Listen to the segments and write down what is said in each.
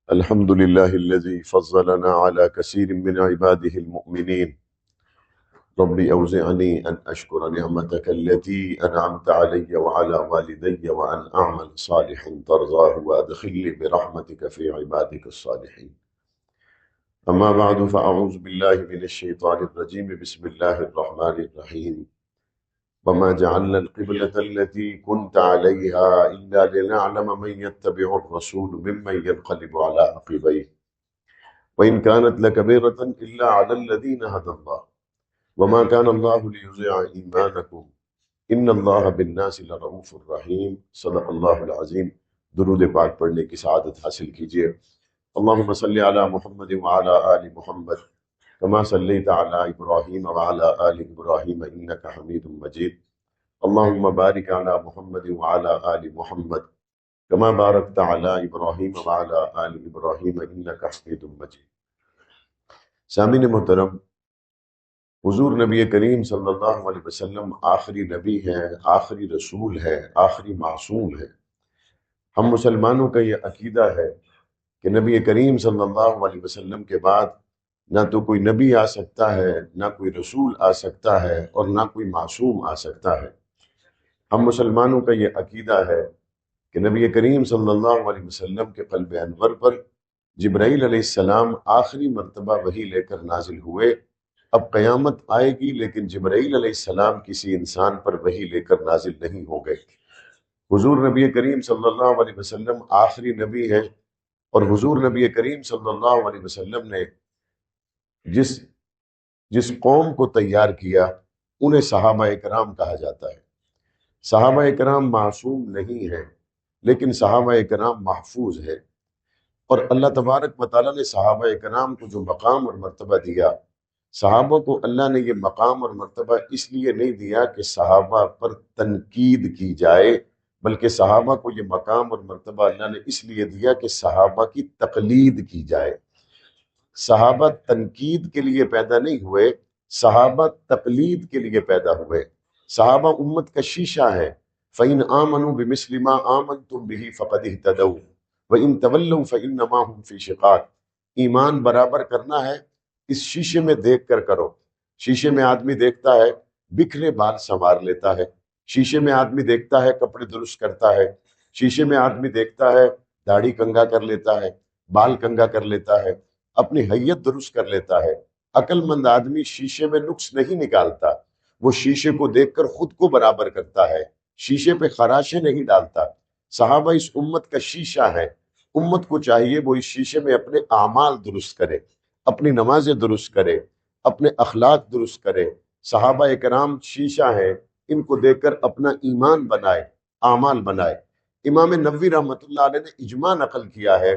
الحمد لله الذي فضلنا على كثير من عباده المؤمنين. رب أوزعني أن أشكر نعمتك التي أنعمت علي وعلى والدي وأن أعمل صالحا ترضاه وأدخلني برحمتك في عبادك الصالحين. أما بعد فأعوذ بالله من الشيطان الرجيم. بسم الله الرحمن الرحيم. وما جعلنا القبلة التي كنت عليها إلا لنعلم من يتبع الرسول ممن ينقلب على عقبيه وإن كانت لكبيرة إلا على الذين هدى الله وما كان الله ليضيع إيمانكم إن الله بالناس لرؤوف رحيم. صدق اللہ العظیم. درود پاک پڑھنے کی سعادت حاصل کیجیے. اللہم صلی علی محمد وعلی آل محمد کما صلیت علی ابراہیم وعلی آل ابراہیم انک حمید مجید. اللہم بارک علی محمد وعلی آل محمد کما بارکت علی ابراہیم وعلی آل ابراہیم انک حمید مجید. سامعین محترم، حضور نبی کریم صلی اللہ علیہ وسلم آخری نبی ہیں، آخری رسول ہے، آخری معصوم ہے. ہم مسلمانوں کا یہ عقیدہ ہے کہ نبی کریم صلی اللہ علیہ وسلم کے بعد نہ تو کوئی نبی آ سکتا ہے، نہ کوئی رسول آ سکتا ہے، اور نہ کوئی معصوم آ سکتا ہے. ہم مسلمانوں کا یہ عقیدہ ہے کہ نبی کریم صلی اللہ علیہ وسلم کے قلب انور پر جبرائیل علیہ السلام آخری مرتبہ وحی لے کر نازل ہوئے. اب قیامت آئے گی لیکن جبرائیل علیہ السلام کسی انسان پر وحی لے کر نازل نہیں ہو گئے. حضور نبی کریم صلی اللہ علیہ وسلم آخری نبی ہیں، اور حضور نبی کریم صلی اللہ علیہ وسلم نے جس قوم کو تیار کیا انہیں صحابہ کرام کہا جاتا ہے. صحابہ کرام معصوم نہیں ہیں، لیکن صحابہ کرام محفوظ ہیں. اور اللہ تبارک و تعالیٰ نے صحابہ کرام کو جو مقام اور مرتبہ دیا، صحابہ کو اللہ نے یہ مقام اور مرتبہ اس لیے نہیں دیا کہ صحابہ پر تنقید کی جائے، بلکہ صحابہ کو یہ مقام اور مرتبہ اللہ نے اس لیے دیا کہ صحابہ کی تقلید کی جائے. صحابہ تنقید کے لیے پیدا نہیں ہوئے، صحابہ تقلید کے لیے پیدا ہوئے. صحابہ امت کا شیشہ ہے. فَإِنْ آمَنُوا بِمِثْلِ مَا آمَنْتُمْ بِهِ فَقَدِ اهْتَدَوْا وَإِنْ تَوَلَّوْا فَإِنَّمَا هُمْ فِي شِقَاقٍ. ایمان برابر کرنا ہے، اس شیشے میں دیکھ کر کرو. شیشے میں آدمی دیکھتا ہے بکھرے بال سنوار لیتا ہے، شیشے میں آدمی دیکھتا ہے کپڑے درست کرتا ہے، شیشے میں آدمی دیکھتا ہے داڑھی کنگا کر لیتا ہے، بال کنگا کر لیتا ہے، اپنی حیت درست کر لیتا ہے. عقل مند آدمی شیشے میں نقص نہیں نکالتا، وہ شیشے کو دیکھ کر خود کو برابر کرتا ہے، شیشے پہ خراشیں نہیں ڈالتا. صحابہ اس امت کا شیشہ ہے. امت کو چاہیے وہ اس شیشے میں اپنے اعمال درست کرے، اپنی نمازیں درست کرے، اپنے اخلاق درست کرے. صحابہ کرام شیشہ ہیں، ان کو دیکھ کر اپنا ایمان بنائے، اعمال بنائے. امام نووی رحمۃ اللہ علیہ نے اجماع نقل کیا ہے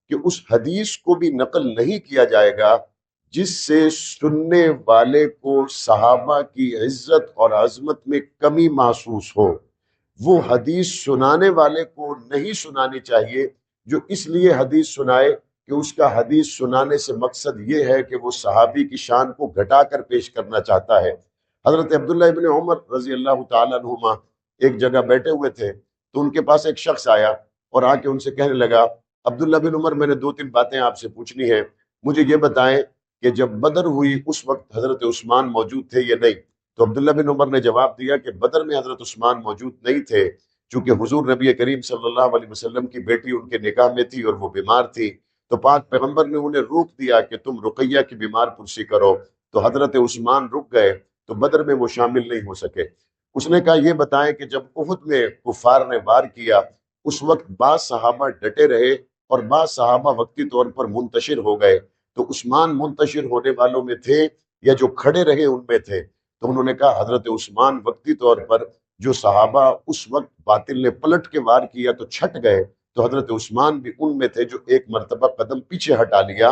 کہ اس حدیث کو بھی نقل نہیں کیا جائے گا جس سے سننے والے کو صحابہ کی عزت اور عظمت میں کمی محسوس ہو. وہ حدیث سنانے والے کو نہیں سنانی چاہیے جو اس لیے حدیث سنائے کہ اس کا حدیث سنانے سے مقصد یہ ہے کہ وہ صحابی کی شان کو گھٹا کر پیش کرنا چاہتا ہے. حضرت عبداللہ ابن عمر رضی اللہ تعالیٰ عنہما ایک جگہ بیٹھے ہوئے تھے تو ان کے پاس ایک شخص آیا اور آ کے ان سے کہنے لگا، عبداللہ بن عمر، میں نے 2-3 باتیں آپ سے پوچھنی ہیں، مجھے یہ بتائیں کہ جب بدر ہوئی اس وقت حضرت عثمان موجود تھے یا نہیں؟ تو عبداللہ بن عمر نے جواب دیا کہ بدر میں حضرت عثمان موجود نہیں تھے، چونکہ حضور نبی کریم صلی اللہ علیہ وسلم کی بیٹی ان کے نکاح میں تھی اور وہ بیمار تھی، تو پاک پیغمبر نے انہیں روک دیا کہ تم رقیہ کی بیمار پرسی کرو. تو حضرت عثمان رک گئے تو بدر میں وہ شامل نہیں ہو سکے. اس نے کہا یہ بتائیں کہ جب احد میں کفار نے وار کیا اس وقت بعض صحابہ ڈٹے رہے اور بعض صحابہ وقتی طور پر منتشر ہو گئے، تو عثمان منتشر ہونے والوں میں تھے یا جو کھڑے رہے ان میں تھے؟ تو انہوں نے کہا حضرت عثمان وقتی طور پر جو صحابہ اس وقت باطل نے پلٹ کے وار کیا تو چھٹ گئے، تو حضرت عثمان بھی ان میں تھے جو ایک مرتبہ قدم پیچھے ہٹا لیا.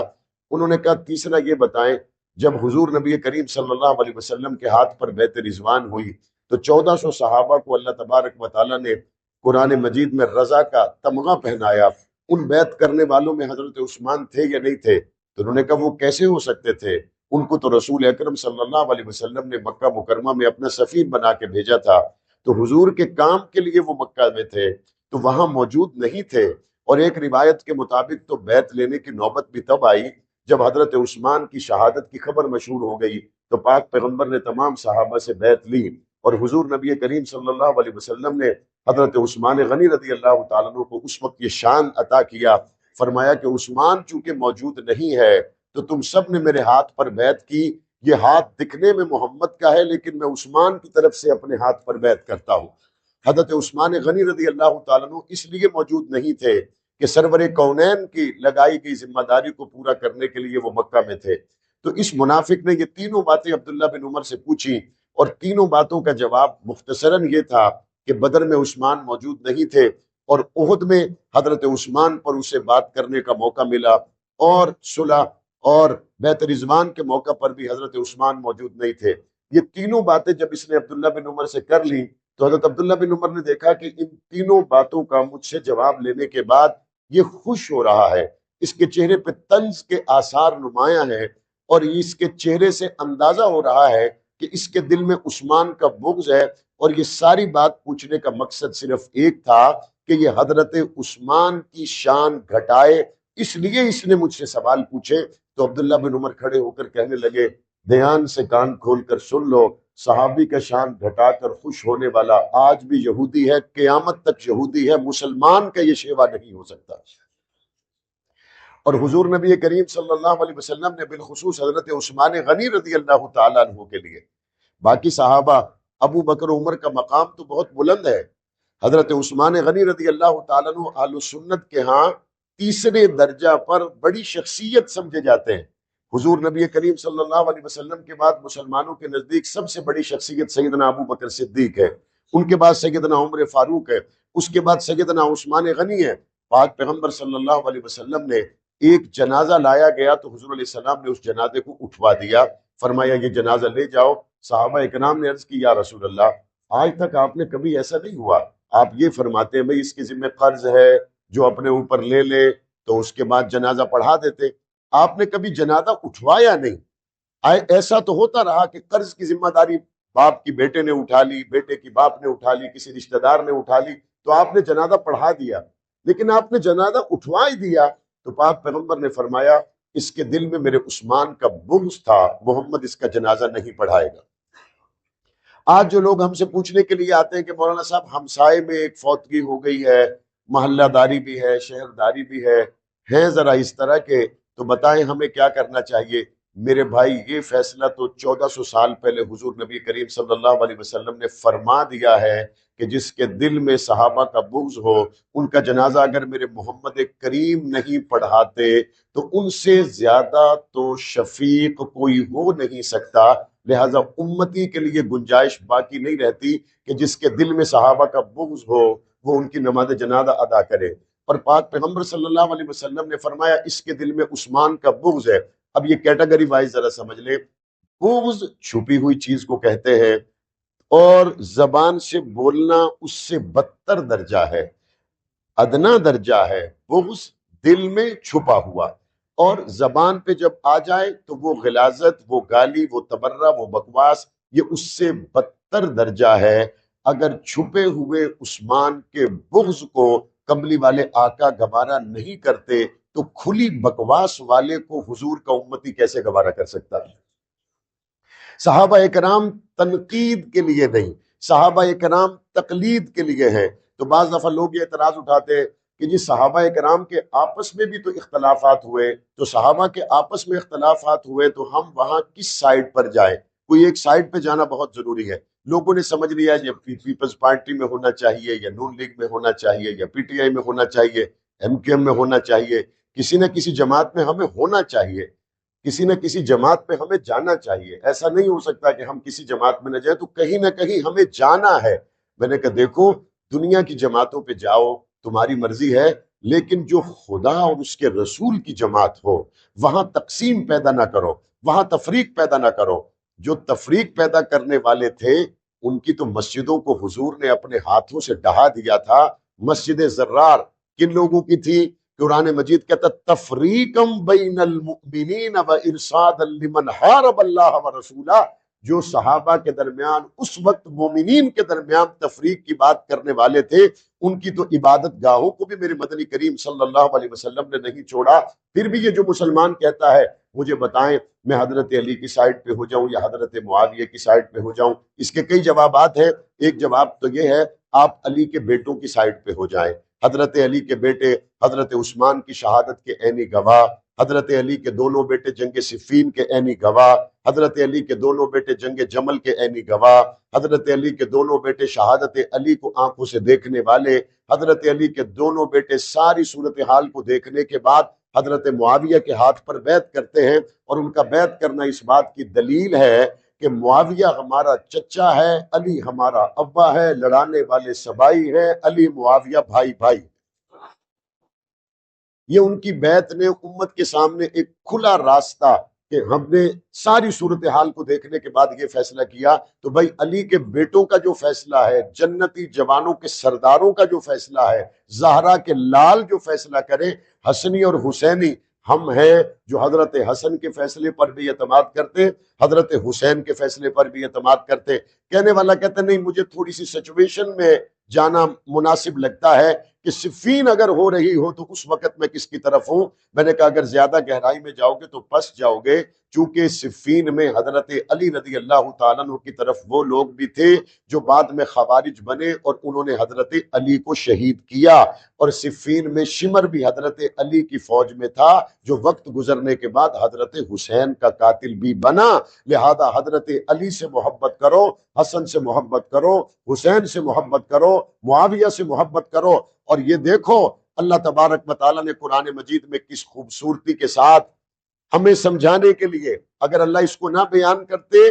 انہوں نے کہا تیسرا یہ بتائیں، جب حضور نبی کریم صلی اللہ علیہ وسلم کے ہاتھ پر بیعت رضوان ہوئی تو 1400 صحابہ کو اللہ تبارک و تعالیٰ نے قرآن مجید میں رضا کا تمغہ پہنایا. ان بیعت کرنے والوں میں حضرت عثمان تھے یا نہیں تھے؟ تو انہوں نے کہا وہ کیسے ہو سکتے تھے، ان کو تو رسول اکرم صلی اللہ علیہ وسلم نے مکہ مکرمہ میں اپنا سفیر بنا کے بھیجا تھا، تو حضور کے کام کے لیے وہ مکہ میں تھے تو وہاں موجود نہیں تھے. اور ایک روایت کے مطابق تو بیعت لینے کی نوبت بھی تب آئی جب حضرت عثمان کی شہادت کی خبر مشہور ہو گئی تو پاک پیغمبر نے تمام صحابہ سے بیعت لی، اور حضور نبی کریم صلی اللہ علیہ وسلم نے حضرت عثمان غنی رضی اللہ تعالیٰ عنہ کو اس وقت یہ شان عطا کیا، فرمایا کہ عثمان چونکہ موجود نہیں ہے تو تم سب نے میرے ہاتھ پر بیعت کی، یہ ہاتھ دکھنے میں محمد کا ہے لیکن میں عثمان کی طرف سے اپنے ہاتھ پر بیعت کرتا ہوں۔ حضرت عثمان غنی رضی اللہ تعالیٰ عنہ اس لیے موجود نہیں تھے کہ سرور کونین کی لگائی گئی ذمہ داری کو پورا کرنے کے لیے وہ مکہ میں تھے، تو اس منافق نے یہ تینوں باتیں عبداللہ بن عمر سے پوچھی، اور تینوں باتوں کا جواب مختصراً یہ تھا کہ بدر میں عثمان موجود نہیں تھے، اور احد میں حضرت عثمان پر اسے بات کرنے کا موقع ملا، اور صلح اور بیعت رضوان کے موقع پر بھی حضرت عثمان موجود نہیں تھے۔ یہ تینوں باتیں جب اس نے عبداللہ بن عمر سے کر لی تو حضرت عبداللہ بن عمر نے دیکھا کہ ان تینوں باتوں کا مجھ سے جواب لینے کے بعد یہ خوش ہو رہا ہے، اس کے چہرے پہ طنز کے آثار نمایاں ہیں، اور اس کے چہرے سے اندازہ ہو رہا ہے کہ اس کے دل میں عثمان کا بغض ہے، اور یہ ساری بات پوچھنے کا مقصد صرف ایک تھا کہ یہ حضرت عثمان کی شان گھٹائے، اس لیے اس نے مجھ سے سوال پوچھے۔ تو عبداللہ بن عمر کھڑے ہو کر کہنے لگے، دھیان سے کان کھول کر سن لو، صحابی کا شان گھٹا کر خوش ہونے والا آج بھی یہودی ہے، قیامت تک یہودی ہے، مسلمان کا یہ شیوا نہیں ہو سکتا۔ اور حضور نبی کریم صلی اللہ علیہ وسلم نے بالخصوص حضرت عثمان غنی رضی اللہ تعالیٰ عنہ کے لیے، باقی صحابہ ابو بکر عمر کا مقام تو بہت بلند ہے، حضرت عثمان غنی رضی اللہ تعالیٰ عنہ اہل سنت کے ہاں تیسرے درجہ پر بڑی شخصیت سمجھے جاتے ہیں۔ حضور نبی کریم صلی اللہ علیہ وسلم کے بعد مسلمانوں کے نزدیک سب سے بڑی شخصیت سیدنا ابو بکر صدیق ہے، ان کے بعد سیدنا عمر فاروق ہے، اس کے بعد سیدنا عثمان غنی ہے۔ پاک پیغمبر صلی اللہ علیہ وسلم نے ایک جنازہ لایا گیا تو حضور علیہ السلام نے اس جنازے کو اٹھوا دیا، فرمایا یہ جنازہ لے جاؤ۔ صحابہ اکرام نے عرض کی یا رسول اللہ، آج تک آپ نے کبھی ایسا نہیں ہوا، آپ یہ فرماتے ہیں بھئی اس کے ذمہ قرض ہے جو اپنے اوپر لے لے تو اس کے بعد جنازہ پڑھا دیتے، آپ نے کبھی جنازہ اٹھوایا نہیں۔ ایسا تو ہوتا رہا کہ قرض کی ذمہ داری باپ کی بیٹے نے اٹھا لی، بیٹے کی باپ نے اٹھا لی، کسی رشتہ دار نے اٹھا لی، تو آپ نے جنازہ پڑھا دیا، لیکن آپ نے جنازہ اٹھوا ہی دیا۔ تو پاک پیغمبر نے فرمایا اس کے دل میں میرے عثمان کا بغض تھا، محمد اس کا جنازہ نہیں پڑھائے گا۔ آج جو لوگ ہم سے پوچھنے کے لیے آتے ہیں کہ مولانا صاحب ہمسائے میں ایک فوتگی ہو گئی ہے، محلہ داری بھی ہے، شہر داری بھی ہے، ہیں ذرا اس طرح کے، تو بتائیں ہمیں کیا کرنا چاہیے؟ میرے بھائی یہ فیصلہ تو 1400 سال پہلے حضور نبی کریم صلی اللہ علیہ وسلم نے فرما دیا ہے کہ جس کے دل میں صحابہ کا بغض ہو، ان کا جنازہ اگر میرے محمد کریم نہیں پڑھاتے تو ان سے زیادہ تو شفیق کوئی ہو نہیں سکتا، لہذا امتی کے لیے گنجائش باقی نہیں رہتی کہ جس کے دل میں صحابہ کا بغض ہو وہ ان کی نماز جنازہ ادا کرے۔ اور پاک پیغمبر صلی اللہ علیہ وسلم نے فرمایا اس کے دل میں عثمان کا بغض ہے۔ اب یہ کیٹیگری وائز ذرا سمجھ لیں، بغض چھپی ہوئی چیز کو کہتے ہیں، اور زبان سے بولنا اس سے بدتر درجہ ہے، ادنا درجہ ہے بغض دل میں چھپا ہوا، اور زبان پہ جب آ جائے تو وہ غلاظت، وہ گالی، وہ تبرہ، وہ بکواس، یہ اس سے بدتر درجہ ہے۔ اگر چھپے ہوئے عثمان کے بغض کو کملی والے آقا گوارا نہیں کرتے تو کھلی بکواس والے کو حضور کا امتی کیسے گوارا کر سکتا ہے؟ صحابہ اکرام تنقید کے لیے نہیں، صحابہ اکرام تقلید کے لیے ہیں۔ تو بعض دفعہ لوگ یہ اعتراض اٹھاتے ہیں کہ جی صحابہ اکرام کے آپس میں بھی تو اختلافات ہوئے، تو صحابہ کے آپس میں اختلافات ہوئے تو ہم وہاں کس سائڈ پر جائیں؟ کوئی ایک سائڈ پہ جانا بہت ضروری ہے۔ لوگوں نے سمجھ لیا ہے یہ پیپلز پارٹی میں ہونا چاہیے، یا نون لیگ میں ہونا چاہیے، یا پی ٹی آئی میں ہونا چاہیے، ایم کیو ایم میں ہونا چاہیے، کسی نہ کسی جماعت میں ہمیں ہونا چاہیے، کسی نہ کسی جماعت پہ ہمیں جانا چاہیے۔ ایسا نہیں ہو سکتا کہ ہم کسی جماعت میں نہ جائیں، تو کہیں نہ کہیں ہمیں جانا ہے۔ میں نے کہا دیکھو دنیا کی جماعتوں پہ جاؤ تمہاری مرضی ہے، لیکن جو خدا اور اس کے رسول کی جماعت ہو وہاں تقسیم پیدا نہ کرو، وہاں تفریق پیدا نہ کرو۔ جو تفریق پیدا کرنے والے تھے ان کی تو مسجدوں کو حضور نے اپنے ہاتھوں سے ڈھا دیا تھا۔ مسجد زرار کن لوگوں کی تھی؟ قرآن مجید کہتا تفریقم بین المؤمنین و ارصادا لمن حارب اللہ و رسولہ، جو صحابہ کے درمیان اس وقت مومنین کے درمیان تفریق کی بات کرنے والے تھے، ان کی تو عبادت گاہوں کو بھی میرے مدنی کریم صلی اللہ علیہ وسلم نے نہیں چھوڑا۔ پھر بھی یہ جو مسلمان کہتا ہے مجھے بتائیں میں حضرت علی کی سائڈ پہ ہو جاؤں یا حضرت معاویہ کی سائڈ پہ ہو جاؤں، اس کے کئی جوابات ہیں۔ ایک جواب تو یہ ہے آپ علی کے بیٹوں کی سائڈ پہ ہو جائیں۔ حضرت علی کے بیٹے حضرت عثمان کی شہادت کے عینی گواہ، حضرت علی کے دونوں بیٹے جنگ صفین کے عینی گواہ، حضرت علی کے دونوں بیٹے جنگ جمل کے عینی گواہ، حضرت علی کے دونوں بیٹے شہادت علی کو آنکھوں سے دیکھنے والے، حضرت علی کے دونوں بیٹے ساری صورتحال کو دیکھنے کے بعد حضرت معاویہ کے ہاتھ پر بیعت کرتے ہیں، اور ان کا بیعت کرنا اس بات کی دلیل ہے کہ معاویہ ہمارا چچا ہے، علی ہمارا ابا ہے، لڑانے والے سبائی ہیں، علی معاویہ بھائی بھائی۔ یہ ان کی بیعت نے امت کے سامنے ایک کھلا راستہ کہ ہم نے ساری صورتحال کو دیکھنے کے بعد یہ فیصلہ کیا، تو بھائی علی کے بیٹوں کا جو فیصلہ ہے، جنتی جوانوں کے سرداروں کا جو فیصلہ ہے، زہرا کے لال جو فیصلہ کریں، حسنی اور حسینی ہم ہیں جو حضرت حسن کے فیصلے پر بھی اعتماد کرتے، حضرت حسین کے فیصلے پر بھی اعتماد کرتے۔ کہنے والا کہتا نہیں مجھے تھوڑی سی سچویشن میں جانا مناسب لگتا ہے کہ صفین اگر ہو رہی ہو تو اس وقت میں کس کی طرف ہوں۔ میں نے کہا اگر زیادہ گہرائی میں جاؤ گے تو پس جاؤ گے، چونکہ صفین میں حضرت علی رضی اللہ تعالیٰ عنہ کی طرف وہ لوگ بھی تھے جو بعد میں خوارج بنے اور انہوں نے حضرت علی کو شہید کیا، اور صفین میں شمر بھی حضرت علی کی فوج میں تھا جو وقت گزرنے کے بعد حضرت حسین کا قاتل بھی بنا۔ لہذا حضرت علی سے محبت کرو، حسن سے محبت کرو، حسین سے محبت کرو، معاویہ سے محبت کرو۔ اور یہ دیکھو اللہ تبارک و تعالیٰ نے قرآن مجید میں کس خوبصورتی کے ساتھ ہمیں سمجھانے کے لیے، اگر اللہ اس کو نہ بیان کرتے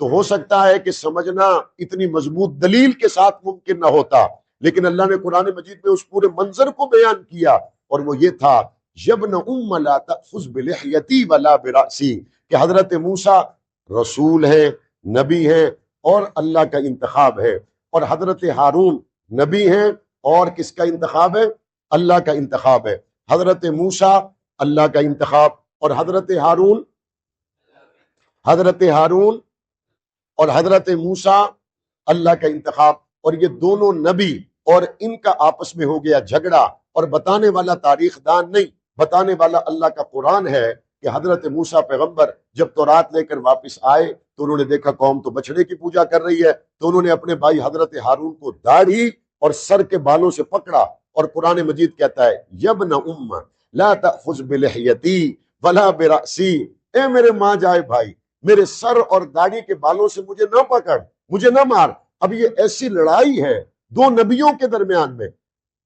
تو ہو سکتا ہے کہ سمجھنا اتنی مضبوط دلیل کے ساتھ ممکن نہ ہوتا، لیکن اللہ نے قرآن مجید میں اس پورے منظر کو بیان کیا، اور وہ یہ تھا یبن ام لا تأخذ بلحیتی ولا برأسی، کہ حضرت موسیٰ رسول ہیں، نبی ہیں اور اللہ کا انتخاب ہے، اور حضرت ہارون نبی ہیں اور کس کا انتخاب ہے؟ اللہ کا انتخاب ہے۔ حضرت موسیٰ اللہ کا انتخاب، اور حضرت ہارون اور حضرت موسیٰ اللہ کا انتخاب، اور یہ دونوں نبی، اور ان کا آپس میں ہو گیا جھگڑا، اور بتانے والا تاریخ دان نہیں، بتانے والا اللہ کا قرآن ہے کہ حضرت موسیٰ پیغمبر جب تورات لے کر واپس آئے تو انہوں نے دیکھا قوم تو بچڑے کی پوجا کر رہی ہے، تو انہوں نے اپنے بھائی حضرت ہارون کو داڑھی اور سر کے بالوں سے پکڑا، اور قرآن مجید کہتا ہے یبن ام لا تأخذ بلحیتی ولا برأسی، اے میرے ماں جائے بھائی، میرے سر اور داڑھی کے بالوں سے مجھے نہ پکڑ، مجھے نہ مار۔ اب یہ ایسی لڑائی ہے دو نبیوں کے درمیان میں،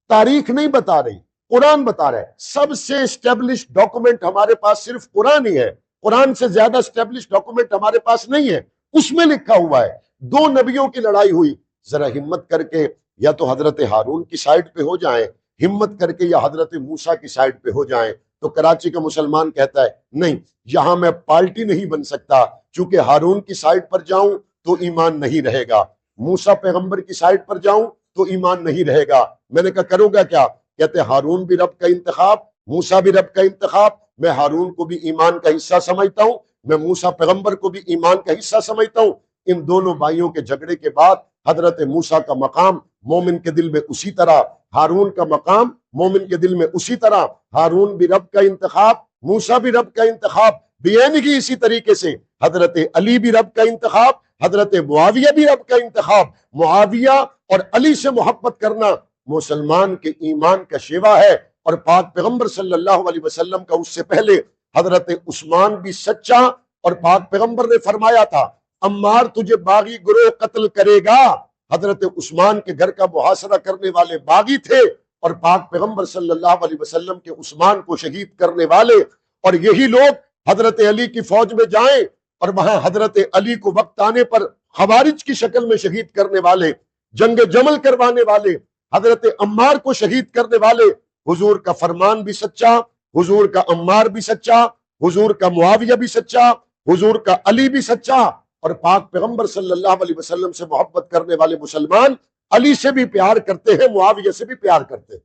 تاریخ نہیں بتا رہی، قرآن بتا رہا ہے۔ سب سے اسٹیبلش ڈاکومنٹ ہمارے پاس صرف قرآن ہی ہے، قرآن سے زیادہ اسٹیبلش ڈاکومنٹ ہمارے پاس نہیں ہے، اس میں لکھا ہوا ہے دو نبیوں کی لڑائی ہوئی۔ ذرا ہمت کر کے یا تو حضرت ہارون کی سائڈ پہ ہو جائیں، ہمت کر کے یا حضرت موسیٰ کی سائڈ پہ ہو جائیں۔ تو کراچی کا مسلمان کہتا ہے نہیں، یہاں میں پارٹی نہیں بن سکتا، چونکہ ہارون کی سائڈ پر جاؤں تو ایمان نہیں رہے گا، موسیٰ پیغمبر کی سائڈ پر جاؤں تو ایمان نہیں رہے گا۔ میں نے کہا کروں گا کیا؟ کہتے ہارون بھی رب کا انتخاب، موسیٰ بھی رب کا انتخاب، میں ہارون کو بھی ایمان کا حصہ سمجھتا ہوں، میں موسیٰ پیغمبر کو بھی ایمان کا حصہ سمجھتا ہوں۔ ان دونوں بھائیوں کے جھگڑے کے بعد حضرت موسیٰ کا مقام مومن کے دل میں اسی طرح، ہارون کا مقام مومن کے دل میں اسی طرح، ہارون بھی رب کا انتخاب، موسیٰ بھی رب کا انتخاب، بیانگی اسی طریقے سے حضرت علی بھی رب کا انتخاب، حضرت معاویہ بھی رب کا انتخاب۔ معاویہ اور علی سے محبت کرنا مسلمان کے ایمان کا شیوا ہے، اور پاک پیغمبر صلی اللہ علیہ وسلم کا اس سے پہلے حضرت عثمان بھی سچا، اور پاک پیغمبر نے فرمایا تھا عمار تجھے باغی گروہ قتل کرے گا۔ حضرت عثمان کے گھر کا محاصرہ کرنے والے باغی تھے، اور پاک پیغمبر صلی اللہ علیہ وسلم کے عثمان کو شہید کرنے والے، اور یہی لوگ حضرت علی کی فوج میں جائیں اور وہاں حضرت علی کو وقت آنے پر خوارج کی شکل میں شہید کرنے والے، جنگ جمل کروانے والے، حضرت عمار کو شہید کرنے والے۔ حضور کا فرمان بھی سچا، حضور کا عمار بھی سچا، حضور کا معاویہ بھی سچا، حضور کا علی بھی سچا، اور پاک پیغمبر صلی اللہ علیہ وسلم سے محبت کرنے والے مسلمان علی سے بھی پیار کرتے ہیں، معاویہ سے بھی پیار کرتے ہیں۔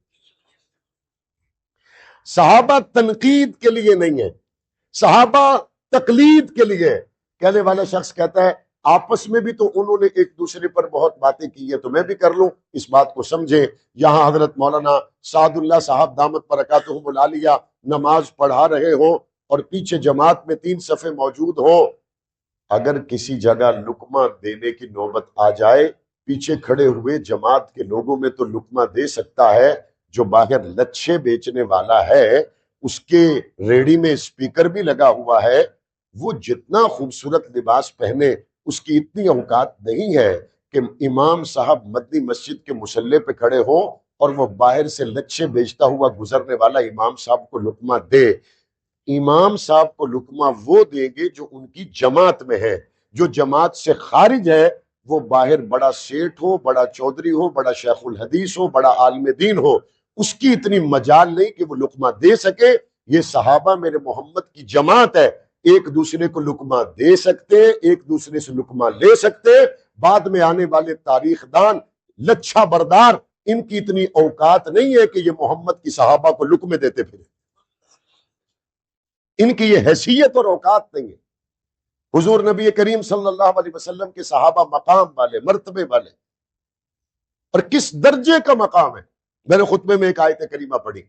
صحابہ تنقید کے لیے نہیں ہے، صحابہ تقلید کے لیے۔ کہنے والا شخص کہتا ہے آپس میں بھی تو انہوں نے ایک دوسرے پر بہت باتیں کی ہے، تو میں بھی کر لوں، اس بات کو سمجھیں۔ یہاں حضرت مولانا سعد اللہ صاحب دامت برکاتہم العالیہ نماز پڑھا رہے ہوں اور پیچھے جماعت میں 3 صفیں موجود ہوں، اگر کسی جگہ لقمہ دینے کی نوبت آ جائے، پیچھے کھڑے ہوئے جماعت کے لوگوں میں تو لقمہ دے سکتا ہے، جو باہر لچھے بیچنے والا ہے اس کے ریڑی میں اسپیکر بھی لگا ہوا ہے، وہ جتنا خوبصورت لباس پہنے اس کی اتنی اوقات نہیں ہے کہ امام صاحب مدنی مسجد کے مصلی پہ کھڑے ہوں اور وہ باہر سے لچھے بیچتا ہوا گزرنے والا امام صاحب کو لقمہ دے۔ امام صاحب کو لقمہ وہ دیں گے جو ان کی جماعت میں ہے، جو جماعت سے خارج ہے وہ باہر بڑا سیٹھ ہو، بڑا چودھری ہو، بڑا شیخ الحدیث ہو، بڑا عالم دین ہو، اس کی اتنی مجال نہیں کہ وہ لقمہ دے سکے۔ یہ صحابہ میرے محمد کی جماعت ہے، ایک دوسرے کو لقمہ دے سکتے، ایک دوسرے سے لقمہ لے سکتے۔ بعد میں آنے والے تاریخ دان لچھا بردار، ان کی اتنی اوقات نہیں ہے کہ یہ محمد کی صحابہ کو لقمے دیتے پھرے، ان کی یہ حیثیت اور اوقات نہیں ہے۔ حضور نبی کریم صلی اللہ علیہ وسلم کے صحابہ مقام والے، مرتبے والے، اور کس درجے کا مقام ہے۔ میں نے خطبے میں ایک آیت کریمہ پڑھی،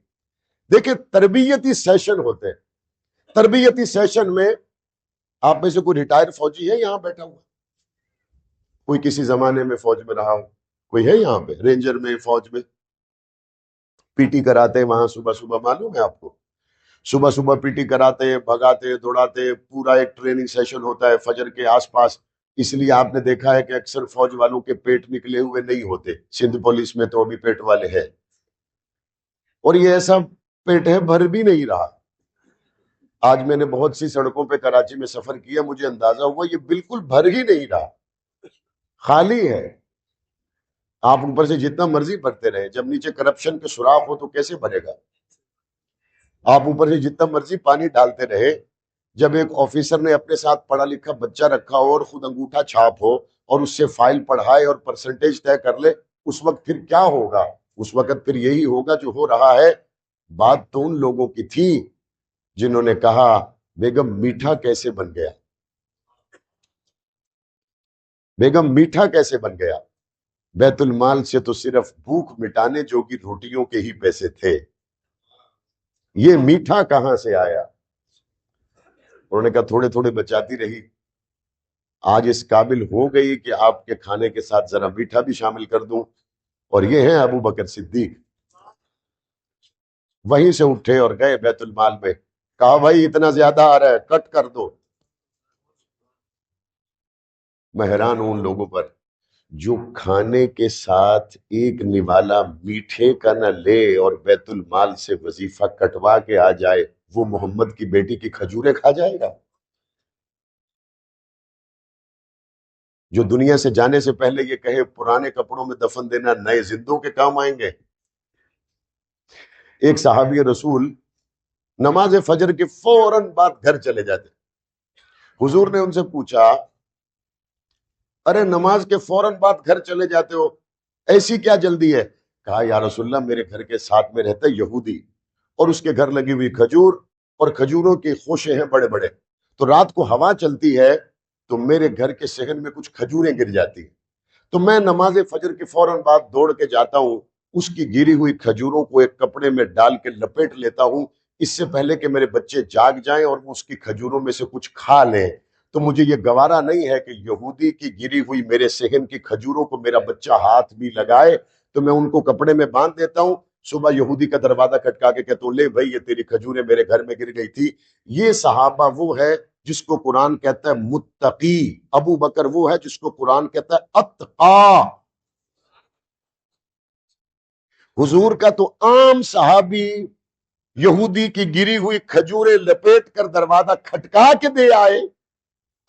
دیکھیں تربیتی سیشن ہوتے ہیں، تربیتی سیشن میں آپ میں سے کوئی ریٹائر فوجی ہے یہاں بیٹھا ہوا؟ کوئی کسی زمانے میں فوج میں رہا ہو؟ کوئی ہے یہاں پہ رینجر میں، فوج میں پی ٹی کراتے ہیں وہاں صبح صبح؟ معلوم ہے آپ کو، صبح صبح پی ٹی کراتے ہیں، بھگاتے دوڑاتے، پورا ایک ٹریننگ سیشن ہوتا ہے فجر کے آس پاس۔ اس لیے آپ نے دیکھا ہے کہ اکثر فوج والوں کے پیٹ نکلے ہوئے نہیں ہوتے، سندھ پولیس میں تو ابھی پیٹ والے ہیں، اور یہ ایسا پیٹ ہے بھر بھی نہیں رہا۔ آج میں نے بہت سی سڑکوں پہ کراچی میں سفر کیا، مجھے اندازہ ہوا یہ بالکل بھر ہی نہیں رہا، خالی ہے۔ آپ اوپر سے جتنا مرضی بھرتے رہے، جب نیچے کرپشن کے سراغ ہو تو کیسے بھرے گا؟ آپ اوپر سے جتنا مرضی پانی ڈالتے رہے، جب ایک آفیسر نے اپنے ساتھ پڑھا لکھا بچہ رکھا ہو اور خود انگوٹھا چھاپ ہو اور اس سے فائل پڑھائے اور پرسنٹیج طے کر لے، اس وقت پھر کیا ہوگا؟ اس وقت پھر یہی ہوگا جو ہو رہا ہے۔ بات تو ان لوگوں کی تھی جنہوں نے کہا بیگم میٹھا کیسے بن گیا، بیگم میٹھا کیسے بن گیا؟ بیت المال سے تو صرف بھوک مٹانے جوگی روٹیوں کے ہی پیسے تھے، یہ میٹھا کہاں سے آیا؟ انہوں نے کہا تھوڑے تھوڑے بچاتی رہی، آج اس قابل ہو گئی کہ آپ کے کھانے کے ساتھ ذرا میٹھا بھی شامل کر دوں، اور یہ ہیں ابو بکر صدیق۔ وہیں سے اٹھے اور گئے بیت المال میں، کہا بھائی اتنا زیادہ آ رہا ہے، کٹ کر دو۔ میں حیران ہوں ان لوگوں پر جو کھانے کے ساتھ ایک نوالا میٹھے کا نہ لے اور بیت المال سے وظیفہ کٹوا کے آ جائے، وہ محمد کی بیٹی کی کھجوریں کھا جائے گا؟ جو دنیا سے جانے سے پہلے یہ کہے پرانے کپڑوں میں دفن دینا نئے زندوں کے کام آئیں گے۔ ایک صحابی رسول نماز فجر کے فوراً بعد گھر چلے جاتے، حضور نے ان سے پوچھا ارے نماز کے فوراً بعد گھر چلے جاتے ہو، ایسی کیا جلدی ہے؟ کہا یا رسول اللہ میرے گھر کے ساتھ میں رہتا ہے یہودی، اور اس کے گھر لگی ہوئی کھجور، اور کھجوروں کے خوشے ہیں بڑے بڑے، تو رات کو ہوا چلتی ہے تو میرے گھر کے صحن میں کچھ کھجوریں گر جاتی ہیں، تو میں نماز فجر کے فوراً بعد دوڑ کے جاتا ہوں، اس کی گری ہوئی کھجوروں کو ایک کپڑے میں ڈال کے لپیٹ لیتا ہوں، اس سے پہلے کہ میرے بچے جاگ جائیں اور وہ اس کی کھجوروں میں سے کچھ کھا لیں۔ تو مجھے یہ گوارا نہیں ہے کہ یہودی کی گری ہوئی میرے صحن کی کھجوروں کو میرا بچہ ہاتھ بھی لگائے، تو میں ان کو کپڑے میں باندھ دیتا ہوں، صبح یہودی کا دروازہ کھٹکا کے کہتا ہوں لے بھائی یہ تیری کھجوریں میرے گھر میں گر گئی تھی۔ یہ صحابہ وہ ہے جس کو قرآن کہتا ہے متقی، ابو بکر وہ ہے جس کو قرآن کہتا ہے اتقا۔ حضور کا تو عام صحابی یہودی کی گری ہوئی کھجوریں لپیٹ کر دروازہ کھٹکا کے دے آئے،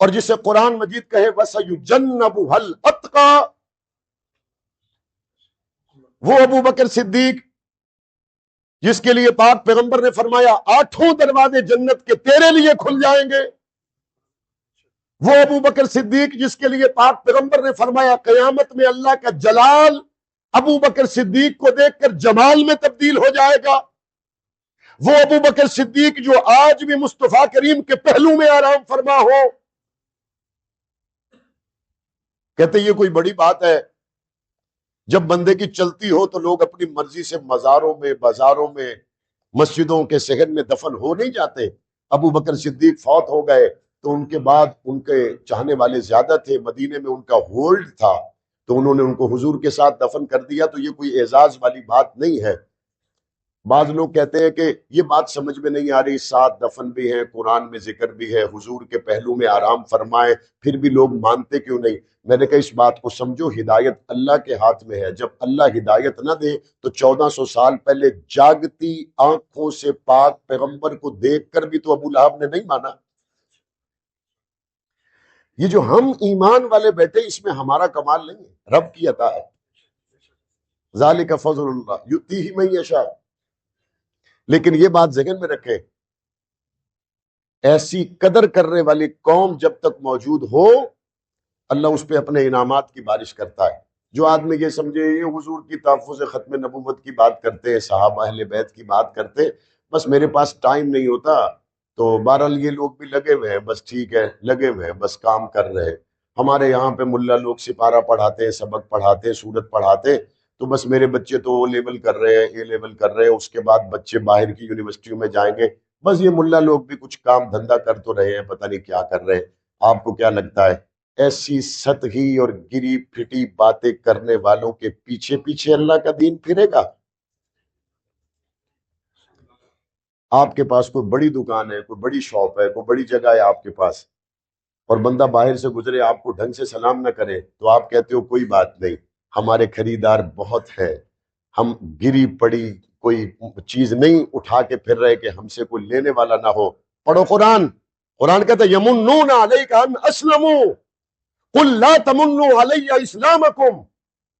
اور جسے قرآن مجید کہے وَسَيُجَنَّبُهَا الْأَتْقَى، وہ ابو بکر صدیق جس کے لیے پاک پیغمبر نے فرمایا 8 دروازے جنت کے تیرے لیے کھل جائیں گے، وہ ابو بکر صدیق جس کے لیے پاک پیغمبر نے فرمایا قیامت میں اللہ کا جلال ابو بکر صدیق کو دیکھ کر جمال میں تبدیل ہو جائے گا، وہ ابو بکر صدیق جو آج بھی مصطفیٰ کریم کے پہلو میں آرام فرما ہو، کہتے یہ کوئی بڑی بات ہے؟ جب بندے کی چلتی ہو تو لوگ اپنی مرضی سے مزاروں میں، بازاروں میں، مسجدوں کے صحن میں دفن ہو نہیں جاتے۔ ابو بکر صدیق فوت ہو گئے تو ان کے بعد ان کے چاہنے والے زیادہ تھے، مدینے میں ان کا ہولڈ تھا، تو انہوں نے ان کو حضور کے ساتھ دفن کر دیا۔ تو یہ کوئی اعزاز والی بات نہیں ہے۔ بعض لوگ کہتے ہیں کہ یہ بات سمجھ میں نہیں آ رہی، ساتھ دفن بھی ہے، قرآن میں ذکر بھی ہے، حضور کے پہلو میں آرام فرمائے، پھر بھی لوگ مانتے کیوں نہیں؟ میں نے کہا اس بات کو سمجھو، ہدایت اللہ کے ہاتھ میں ہے۔ جب اللہ ہدایت نہ دے تو 1400 سال پہلے جاگتی آنکھوں سے پاک پیغمبر کو دیکھ کر بھی تو ابو لہب نے نہیں مانا۔ یہ جو ہم ایمان والے بیٹھے اس میں ہمارا کمال نہیں ہے، رب کی عطا ہے۔ ذالک فضل اللہ یؤتیہ من یشاء۔ لیکن یہ بات ذہن میں رکھے، ایسی قدر کرنے والی قوم جب تک موجود ہو، اللہ اس پہ اپنے انعامات کی بارش کرتا ہے۔ جو آدمی یہ سمجھے یہ حضور کی تحفظ ختم نبوت کی بات کرتے ہیں، صحابہ اہل بیت کی بات کرتے، بس میرے پاس ٹائم نہیں ہوتا، تو بہرحال یہ لوگ بھی لگے ہوئے ہیں، بس ٹھیک ہے لگے ہوئے ہیں، بس کام کر رہے ہیں۔ ہمارے یہاں پہ ملا لوگ سپارہ پڑھاتے ہیں، سبق پڑھاتے ہیں، سورت پڑھاتے ہیں، تو بس میرے بچے تو او لیول کر رہے ہیں، اے لیول کر رہے ہیں، اس کے بعد بچے باہر کی یونیورسٹیوں میں جائیں گے، بس یہ ملا لوگ بھی کچھ کام دھندا کر تو رہے ہیں، پتہ نہیں کیا کر رہے ہیں۔ آپ کو کیا لگتا ہے ایسی سطحی اور گری پھٹی باتیں کرنے والوں کے پیچھے پیچھے اللہ کا دین پھرے گا؟ آپ کے پاس کوئی بڑی دکان ہے، کوئی بڑی شاپ ہے، کوئی بڑی جگہ ہے آپ کے پاس، اور بندہ باہر سے گزرے آپ کو ڈھنگ سے سلام نہ کرے تو آپ کہتے ہو کوئی بات نہیں، ہمارے خریدار بہت ہیں، ہم گری پڑی کوئی چیز نہیں اٹھا کے پھر رہے کہ ہم سے کوئی لینے والا نہ ہو۔ پڑھو قرآن، قرآن کہتا ہے یمنون علیک ان اسلموا قل لا تمنوا علی اسلامکم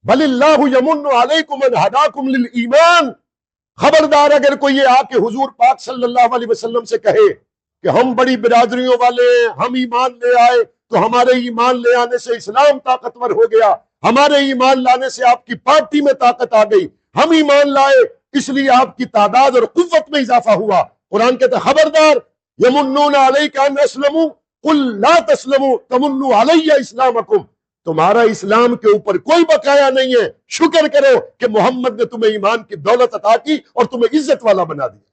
بل اللہ یمن علیکم ان ہداکم للایمان۔ خبردار اگر کوئی یہ آ کے حضور پاک صلی اللہ علیہ وسلم سے کہے کہ ہم بڑی برادریوں والے ہیں، ہم ایمان لے آئے تو ہمارے ایمان لے آنے سے اسلام طاقتور ہو گیا، ہمارے ایمان لانے سے آپ کی پارٹی میں طاقت آ گئی، ہم ایمان لائے اس لیے آپ کی تعداد اور قوت میں اضافہ ہوا۔ قرآن کہتا ہے خبردار، یمنون علیک ان اسلموا قل لا تسلموا تمنوا علی اسلامکم، تمہارا اسلام کے اوپر کوئی بقایا نہیں ہے، شکر کرو کہ محمد نے تمہیں ایمان کی دولت عطا کی اور تمہیں عزت والا بنا دیا۔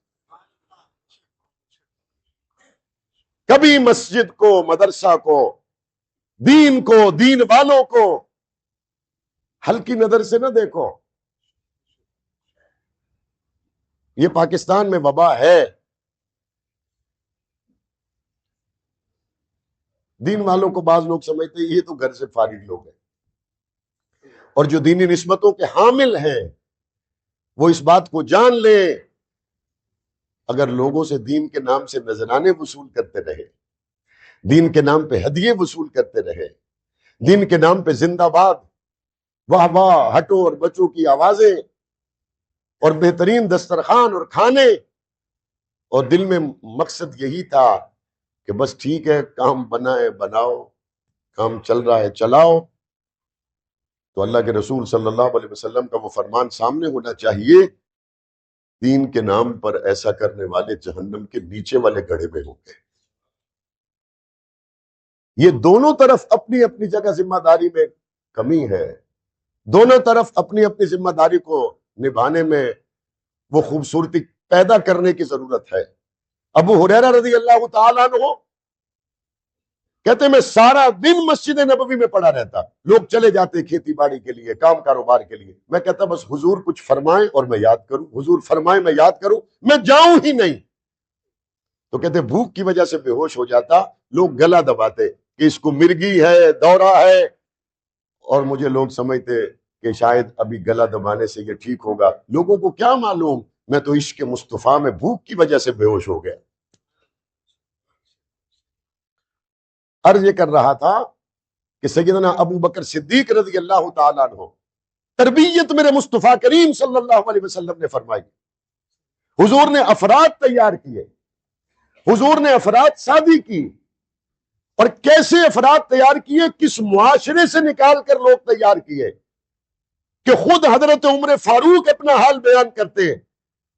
کبھی مسجد کو، مدرسہ کو، دین کو، دین والوں کو ہلکی نظر سے نہ دیکھو۔ یہ پاکستان میں وبا ہے، دین والوں کو بعض لوگ سمجھتے ہیں یہ تو گھر سے فارغ لوگ ہیں، اور جو دینی نسبتوں کے حامل ہیں وہ اس بات کو جان لیں، اگر لوگوں سے دین کے نام سے نذرانے وصول کرتے رہے، دین کے نام پہ ہدیے وصول کرتے رہے، دین کے نام پہ زندہ باد، واہ واہ، ہٹو اور بچوں کی آوازیں اور بہترین دسترخوان اور کھانے، اور دل میں مقصد یہی تھا کہ بس ٹھیک ہے کام بنا ہے بناؤ، کام چل رہا ہے چلاؤ، تو اللہ کے رسول صلی اللہ علیہ وسلم کا وہ فرمان سامنے ہونا چاہیے، دین کے نام پر ایسا کرنے والے جہنم کے نیچے والے گڑھے میں ہوں گے۔ یہ دونوں طرف اپنی اپنی جگہ ذمہ داری میں کمی ہے، دونوں طرف اپنی اپنی ذمہ داری کو نبھانے میں وہ خوبصورتی پیدا کرنے کی ضرورت ہے۔ ابو ہریرہ رضی اللہ تعالیٰ عنہ کہتے میں سارا دن مسجد نبوی میں پڑا رہتا، لوگ چلے جاتے کھیتی باڑی کے لیے، کام کاروبار کے لیے، میں کہتا بس حضور کچھ فرمائیں اور میں یاد کروں، حضور فرمائیں میں یاد کروں، میں جاؤں ہی نہیں۔ تو کہتے بھوک کی وجہ سے بے ہوش ہو جاتا، لوگ گلا دباتے کہ اس کو مرگی ہے، دورہ ہے، اور مجھے لوگ سمجھتے کہ شاید ابھی گلا دبانے سے یہ ٹھیک ہوگا، لوگوں کو کیا معلوم، میں تو عشق مصطفیٰ میں بھوک کی وجہ سے بے ہوش ہو گیا۔ عرض یہ کر رہا تھا کہ سیدنا ابو بکر صدیق رضی اللہ تعالیٰ عنہ تربیت میرے مصطفیٰ کریم صلی اللہ علیہ وسلم نے فرمائی، حضور نے افراد تیار کیے، حضور نے افراد شادی کی، اور کیسے افراد تیار کیے، کس معاشرے سے نکال کر لوگ تیار کیے کہ خود حضرت عمر فاروق اپنا حال بیان کرتے ہیں،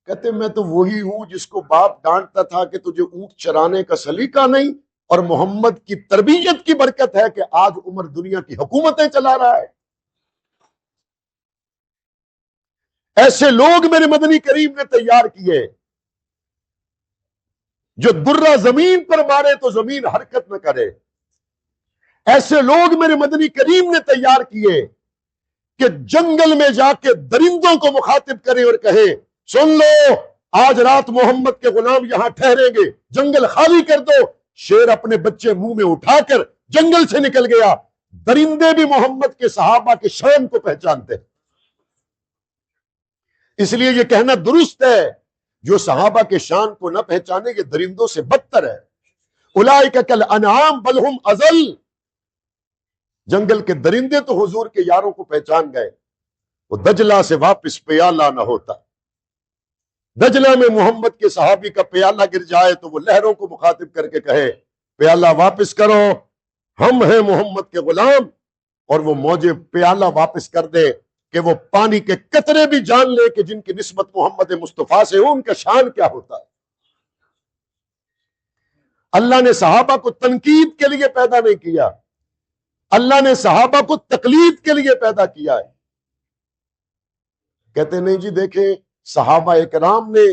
کہتے میں تو وہی ہوں جس کو باپ ڈانٹتا تھا کہ تجھے اونٹ چرانے کا سلیقہ نہیں، اور محمد کی تربیت کی برکت ہے کہ آج عمر دنیا کی حکومتیں چلا رہا ہے۔ ایسے لوگ میرے مدنی کریم نے تیار کیے جو درہ زمین پر مارے تو زمین حرکت نہ کرے۔ ایسے لوگ میرے مدنی کریم نے تیار کیے کہ جنگل میں جا کے درندوں کو مخاطب کرے اور کہے سن لو، آج رات محمد کے غلام یہاں ٹھہریں گے، جنگل خالی کر دو۔ شیر اپنے بچے منہ میں اٹھا کر جنگل سے نکل گیا۔ درندے بھی محمد کے صحابہ کے شان کو پہچانتے ہیں۔ اس لیے یہ کہنا درست ہے جو صحابہ کے شان کو نہ پہچانے یہ درندوں سے بدتر ہے۔ اولئک کالانعام بل ہم اضل۔ جنگل کے درندے تو حضور کے یاروں کو پہچان گئے۔ وہ دجلہ سے واپس پیالہ نہ ہوتا۔ دجلہ میں محمد کے صحابی کا پیالہ گر جائے تو وہ لہروں کو مخاطب کر کے کہے پیالہ واپس کرو، ہم ہیں محمد کے غلام، اور وہ موجے پیالہ واپس کر دے کہ وہ پانی کے قطرے بھی جان لے کہ جن کی نسبت محمد مصطفیٰ سے ہو ان کا شان کیا ہوتا ہے۔ اللہ نے صحابہ کو تنقید کے لیے پیدا نہیں کیا، اللہ نے صحابہ کو تقلید کے لیے پیدا کیا ہے۔ کہتے نہیں جی دیکھیں صحابہ کرام نے،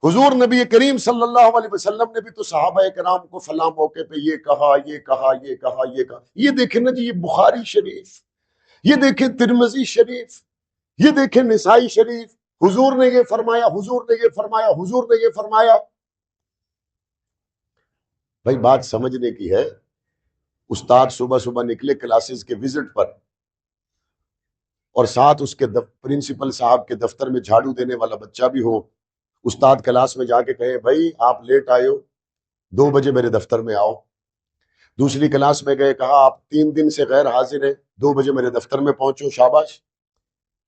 حضور نبی کریم صلی اللہ علیہ وسلم نے بھی تو صحابہ کرام کو فلاں موقع پہ یہ کہا، یہ کہا، یہ کہا، یہ کہا۔ یہ دیکھیں نا جی، یہ بخاری شریف، یہ دیکھیں ترمذی شریف، یہ دیکھیں نسائی شریف، حضور نے یہ فرمایا، حضور نے یہ فرمایا، حضور نے یہ فرمایا۔ بھائی بات سمجھنے کی ہے۔ استاد صبح صبح نکلے کلاسز کے وزٹ پر، اور ساتھ اس کے پرنسپل صاحب کے دفتر میں جھاڑو دینے والا بچہ بھی ہو۔ استاد کلاس میں جا کے کہے بھائی آپ لیٹ آئے ہو، 2 بجے میرے دفتر میں آؤ۔ دوسری کلاس میں گئے، کہا آپ 3 دن سے غیر حاضر ہیں، 2 بجے میرے دفتر میں پہنچو، شاباش۔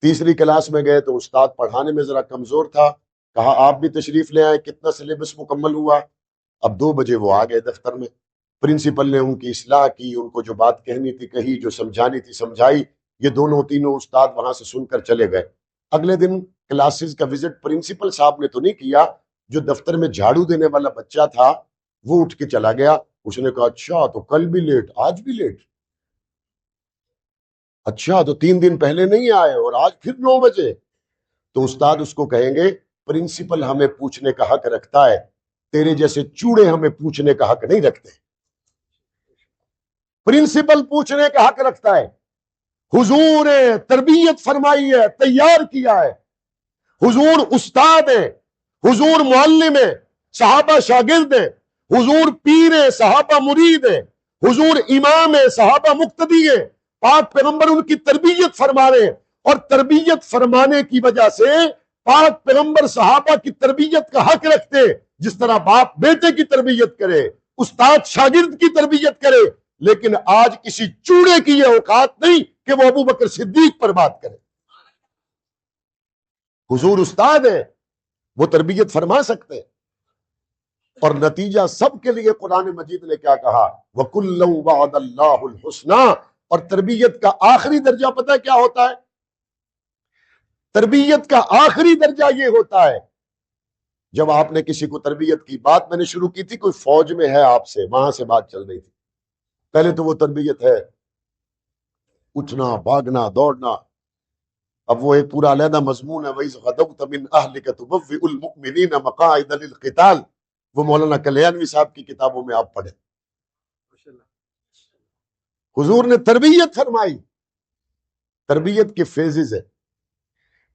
تیسری کلاس میں گئے تو استاد پڑھانے میں ذرا کمزور تھا، کہا آپ بھی تشریف لے آئے، کتنا سلیبس مکمل ہوا؟ اب 2 بجے وہ آ گئے دفتر میں۔ پرنسپل نے ان کی اصلاح کی، ان کو جو بات کہنی تھی کہی، جو سمجھانی تھی سمجھائی۔ یہ دونوں تینوں استاد وہاں سے سن کر چلے گئے۔ اگلے دن کلاسز کا وزٹ پرنسپل صاحب نے تو نہیں کیا، جو دفتر میں جھاڑو دینے والا بچہ تھا وہ اٹھ کے چلا گیا۔ اس نے کہا اچھا تو کل بھی لیٹ، آج بھی لیٹ، اچھا تو 3 دن پہلے نہیں آئے اور آج پھر 9 بجے۔ تو استاد اس کو کہیں گے پرنسپل ہمیں پوچھنے کا حق رکھتا ہے، تیرے جیسے چوڑے ہمیں پوچھنے کا حق نہیں رکھتے۔ پرنسپل پوچھنے کا حق رکھتا ہے۔ حضور نے تربیت فرمائی ہے، تیار کیا ہے، حضور استاد ہے، حضور معلم ہے، صحابہ شاگرد ہے، حضور پیر ہے، صحابہ مرید ہے، حضور امام ہے، صحابہ مقتدی ہے۔ پاک پیغمبر ان کی تربیت فرما رہے ہیں، اور تربیت فرمانے کی وجہ سے پاک پیغمبر صحابہ کی تربیت کا حق رکھتے، جس طرح باپ بیٹے کی تربیت کرے، استاد شاگرد کی تربیت کرے۔ لیکن آج کسی چوڑے کی یہ اوقات نہیں کہ وہ ابو بکر صدیق پر بات کرے۔ حضور استاد ہے، وہ تربیت فرما سکتے، اور نتیجہ سب کے لیے قرآن مجید نے کیا کہا؟ وَكُلًّا وَعَدَ اللَّهُ الْحُسْنَىٰ۔ اور تربیت کا آخری درجہ پتہ کیا ہوتا ہے؟ تربیت کا آخری درجہ یہ ہوتا ہے، جب آپ نے کسی کو تربیت کی، بات میں نے شروع کی تھی، کوئی فوج میں ہے آپ سے، وہاں سے بات چل رہی تھی، پہلے تو وہ تربیت ہے اٹھنا، بھاگنا، دوڑنا۔ اب وہ ایک پورا علیحدہ مضمون ہے، وَإِذْ غَدَوْتَ مِنْ أَهْلِكَ تُبَوِّئُ الْمُؤْمِنِينَ مَقَاعِدَ لِلْقِتَالِ۔ وہ مولانا کلیانوی صاحب کی کتابوں میں آپ پڑھیں۔ حضور نے تربیت فرمائی۔ تربیت کے فیزز ہیں،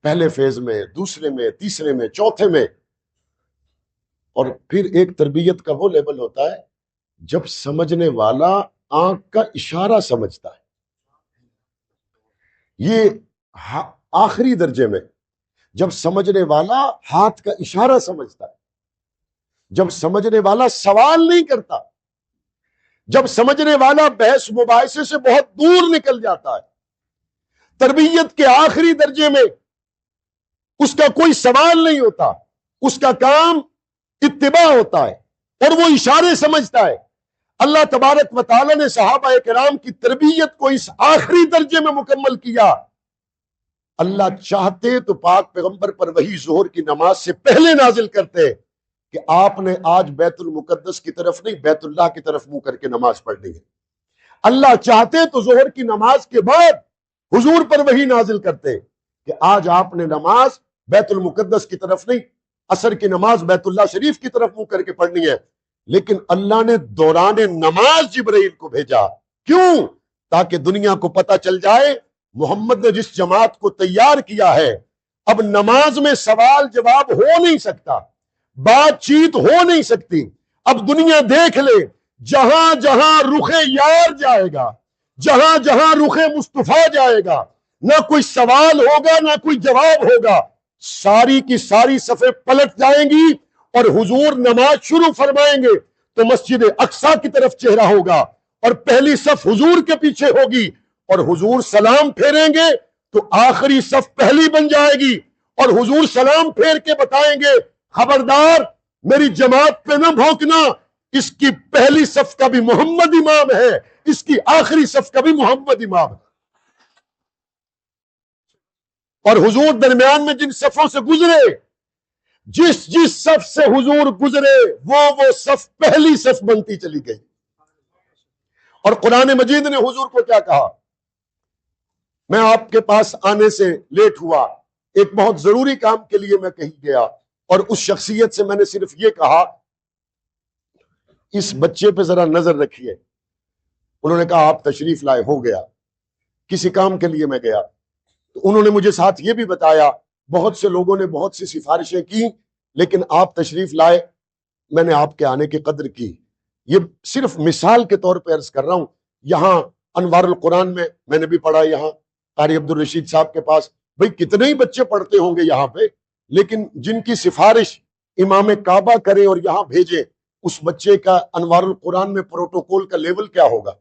پہلے فیز میں، دوسرے میں، تیسرے میں، چوتھے میں، اور پھر ایک تربیت کا وہ لیول ہوتا ہے جب سمجھنے والا آنکھ کا اشارہ سمجھتا ہے۔ یہ آخری درجے میں جب سمجھنے والا ہاتھ کا اشارہ سمجھتا ہے، جب سمجھنے والا سوال نہیں کرتا، جب سمجھنے والا بحث مباحثے سے بہت دور نکل جاتا ہے۔ تربیت کے آخری درجے میں اس کا کوئی سوال نہیں ہوتا، اس کا کام اتباع ہوتا ہے اور وہ اشارے سمجھتا ہے۔ اللہ تبارک و تعالی نے صحابہ کرام کی تربیت کو اس آخری درجے میں مکمل کیا۔ اللہ چاہتے تو پاک پیغمبر پر وہی ظہر کی نماز سے پہلے نازل کرتے، کہ آپ نے آج بیت المقدس کی طرف نہیں بیت اللہ کی طرف منہ کر کے نماز پڑھنی ہے. اللہ چاہتے تو ظہر کی نماز کے بعد حضور پر وحی نازل کرتے کہ آج آپ نے نماز بیت المقدس کی طرف نہیں، عصر کی نماز بیت اللہ شریف کی طرف منہ کر کے پڑھنی ہے. لیکن اللہ نے دوران نماز جبرائیل کو بھیجا. کیوں؟ تاکہ دنیا کو پتہ چل جائے محمد نے جس جماعت کو تیار کیا ہے، اب نماز میں سوال جواب ہو نہیں سکتا، بات چیت ہو نہیں سکتی. اب دنیا دیکھ لے، جہاں جہاں رخ یار جائے گا، جہاں جہاں رخ مصطفیٰ جائے گا، نہ کوئی سوال ہوگا نہ کوئی جواب ہوگا، ساری کی ساری صفیں پلٹ جائیں گی اور حضور نماز شروع فرمائیں گے تو مسجد اقصی کی طرف چہرہ ہوگا اور پہلی صف حضور کے پیچھے ہوگی، اور حضور سلام پھیریں گے تو آخری صف پہلی بن جائے گی، اور حضور سلام پھیر کے بتائیں گے خبردار میری جماعت پہ نہ بھونکنا، اس کی پہلی صف کا بھی محمد امام ہے، اس کی آخری صف کا بھی محمد امام ہے. اور حضور درمیان میں جن صفوں سے گزرے، جس جس صف سے حضور گزرے وہ صف پہلی صف بنتی چلی گئی. اور قرآن مجید نے حضور کو کیا کہا؟ میں آپ کے پاس آنے سے لیٹ ہوا، ایک بہت ضروری کام کے لیے میں کہیں گیا، اور اس شخصیت سے میں نے صرف یہ کہا اس بچے پہ ذرا نظر رکھیے. انہوں نے کہا آپ تشریف لائے. ہو گیا. کسی کام کے لیے میں گیا تو انہوں نے مجھے ساتھ یہ بھی بتایا بہت سے لوگوں نے بہت سی سفارشیں کی لیکن آپ تشریف لائے، میں نے آپ کے آنے کی قدر کی. یہ صرف مثال کے طور پہ عرض کر رہا ہوں. یہاں انوار القرآن میں نے بھی پڑھا، یہاں قاری عبد الرشید صاحب کے پاس، بھئی کتنے ہی بچے پڑھتے ہوں گے یہاں پہ، لیکن جن کی سفارش امام کعبہ کرے اور یہاں بھیجے، اس بچے کا انوار القرآن میں پروٹوکول کا لیول کیا ہوگا؟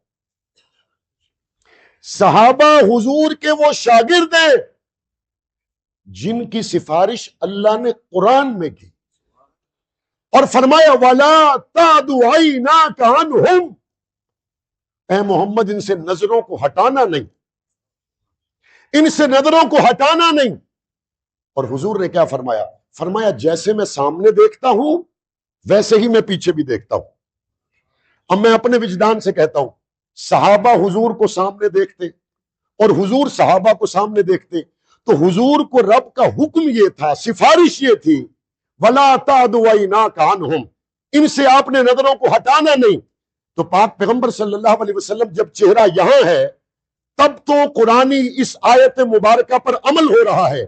صحابہ حضور کے وہ شاگرد ہیں جن کی سفارش اللہ نے قرآن میں کی اور فرمایا وَلَا تَعْدُ عَيْنَاكَ عَنْهُمْ، اے محمد ان سے نظروں کو ہٹانا نہیں، ان سے نظروں کو ہٹانا نہیں. اور حضور نے کیا فرمایا؟ فرمایا جیسے میں سامنے دیکھتا ہوں ویسے ہی میں پیچھے بھی دیکھتا ہوں. اب میں اپنے وجدان سے کہتا ہوں، صحابہ حضور کو سامنے دیکھتے اور حضور صحابہ کو سامنے دیکھتے تو حضور کو رب کا حکم یہ تھا، سفارش یہ تھی وَلَا تَعْدُ عَيْنَاكَ عَنْهُمْ، ان سے آپ نے نظروں کو ہٹانا نہیں. تو پاک پیغمبر صلی اللہ علیہ وسلم جب چہرہ یہاں ہے تب تو قرآنی اس آیت مبارکہ پر عمل ہو رہا ہے.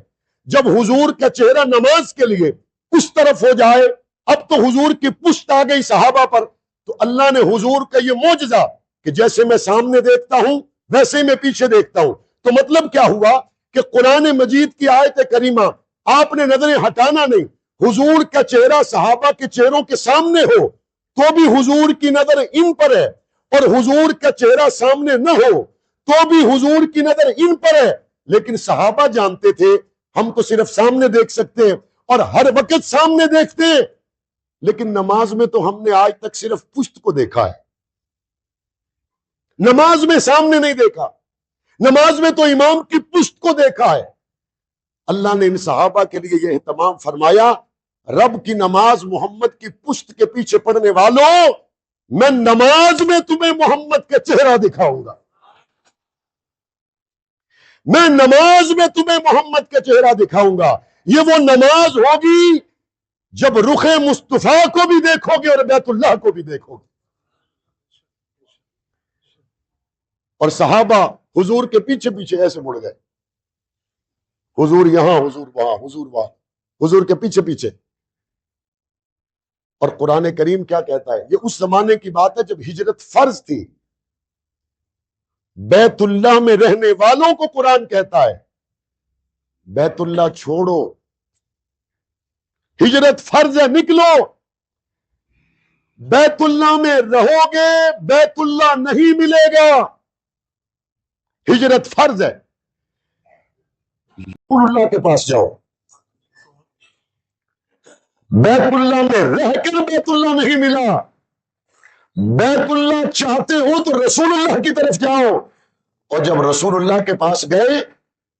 جب حضور کا چہرہ نماز کے لیے اس طرف ہو جائے، اب تو حضور کی پشت آ گئی صحابہ پر، تو اللہ نے حضور کا یہ معجزہ کہ جیسے میں سامنے دیکھتا ہوں ویسے ہی میں پیچھے دیکھتا ہوں. تو مطلب کیا ہوا کہ قرآن مجید کی آیت کریمہ آپ نے نظریں ہٹانا نہیں. حضور کا چہرہ صحابہ کے چہروں کے سامنے ہو تو بھی حضور کی نظر ان پر ہے، اور حضور کا چہرہ سامنے نہ ہو تو بھی حضور کی نظر ان پر ہے. لیکن صحابہ جانتے تھے ہم تو صرف سامنے دیکھ سکتے ہیں اور ہر وقت سامنے دیکھتے ہیں، لیکن نماز میں تو ہم نے آج تک صرف پشت کو دیکھا ہے، نماز میں سامنے نہیں دیکھا، نماز میں تو امام کی پشت کو دیکھا ہے. اللہ نے ان صحابہ کے لیے یہ اہتمام فرمایا، رب کی نماز محمد کی پشت کے پیچھے پڑھنے والوں، میں نماز میں تمہیں محمد کا چہرہ دکھاؤں گا، میں نماز میں تمہیں محمد کا چہرہ دکھاؤں گا. یہ وہ نماز ہوگی جب رخ مصطفیٰ کو بھی دیکھو گے اور بیت اللہ کو بھی دیکھو گے. اور صحابہ حضور کے پیچھے پیچھے ایسے مڑ گئے، حضور یہاں، حضور وہاں، حضور وہاں، حضور کے پیچھے پیچھے. اور قرآن کریم کیا کہتا ہے؟ یہ اس زمانے کی بات ہے جب ہجرت فرض تھی. بیت اللہ میں رہنے والوں کو قرآن کہتا ہے بیت اللہ چھوڑو، ہجرت فرض ہے، نکلو. بیت اللہ میں رہو گے بیت اللہ نہیں ملے گا، ہجرت فرض ہے. رسول اللہ کے پاس جاؤ، بیت اللہ میں رہ کر بیت اللہ نہیں ملا، بیت اللہ چاہتے ہو تو رسول اللہ کی طرف جاؤ. اور جب رسول اللہ کے پاس گئے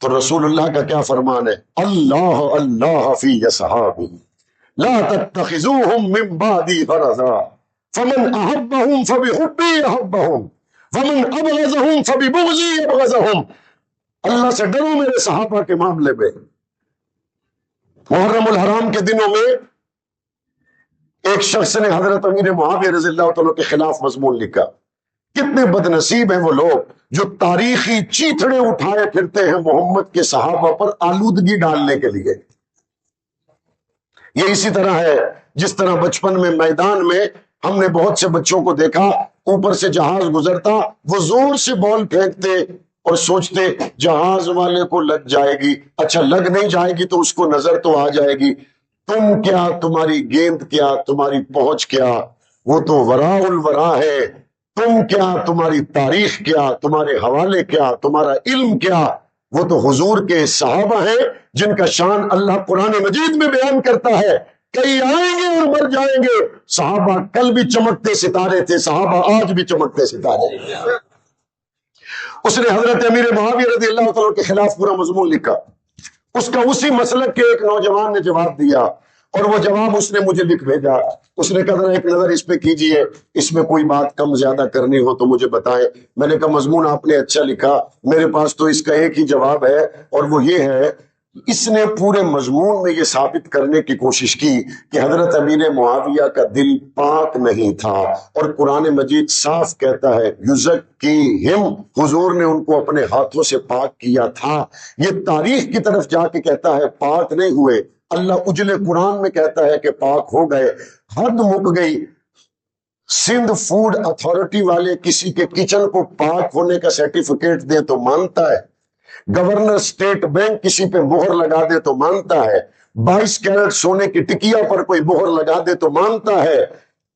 تو رسول اللہ کا کیا فرمان ہے؟ اللہ اللہ فی اصحابہ لا تتخذوهم من بعدی غرضا فمن احبهم فبحبی احبهم ومن ابغضهم فببغضی ابغضهم۔ اللہ سے ڈرو میرے صحابہ کے معاملے میں۔ محرم الحرام کے دنوں میں ایک شخص نے حضرت امیر معاویہ رضی اللہ تعالیٰ کے خلاف مضمون لکھا۔ کتنے بد نصیب ہیں وہ لوگ جو تاریخی چیتڑے اٹھائے پھرتے ہیں محمد کے صحابہ پر آلودگی ڈالنے کے لیے۔ یہ اسی طرح ہے جس طرح بچپن میں میدان میں ہم نے بہت سے بچوں کو دیکھا، اوپر سے جہاز گزرتا، وہ زور سے بال پھینکتے اور سوچتے جہاز والے کو لگ جائے گی، اچھا لگ نہیں جائے گی تو اس کو نظر تو آ جائے گی، تم کیا، تمہاری گیند کیا، تمہاری پہنچ کیا، وہ تو وراء الورا ہے، تم کیا، تمہاری تاریخ کیا، تمہارے حوالے کیا، تمہارا علم کیا، وہ تو حضور کے صحابہ ہیں جن کا شان اللہ قرآن مجید میں بیان کرتا ہے۔ کئی آئیں گے اور مر جائیں گے، صحابہ کل بھی چمکتے ستارے تھے، صحابہ آج بھی چمکتے ستارے۔ اس نے حضرت امیر معاویہ رضی اللہ تعالیٰ کے خلاف پورا مضمون لکھا، اس کا اسی مسلک کے ایک نوجوان نے جواب دیا، اور وہ جواب اس نے مجھے لکھ بھیجا۔ اس نے کہا ایک نظر اس پہ کیجئے، اس میں کوئی بات کم زیادہ کرنی ہو تو مجھے بتائیں۔ میں نے کہا مضمون آپ نے اچھا لکھا، میرے پاس تو اس کا ایک ہی جواب ہے، اور وہ یہ ہے، اس نے پورے مضمون میں یہ ثابت کرنے کی کوشش کی کہ حضرت امیر معاویہ کا دل پاک نہیں تھا، اور قرآن مجید صاف کہتا ہے یزکیہم، حضور نے ان کو اپنے ہاتھوں سے پاک کیا تھا۔ یہ تاریخ کی طرف جا کے کہتا ہے پاک نہیں ہوئے، اللہ اجلے قرآن میں کہتا ہے کہ پاک ہو گئے۔ حد مک گئی، سندھ فوڈ اتھارٹی والے کسی کے کچن کو پاک ہونے کا سرٹیفکیٹ دیں تو مانتا ہے، گورنر اسٹیٹ بینک کسی پہ مہر لگا دے تو مانتا ہے، 22 کیرٹ سونے کی ٹکیا پر کوئی مہر لگا دے تو مانتا ہے،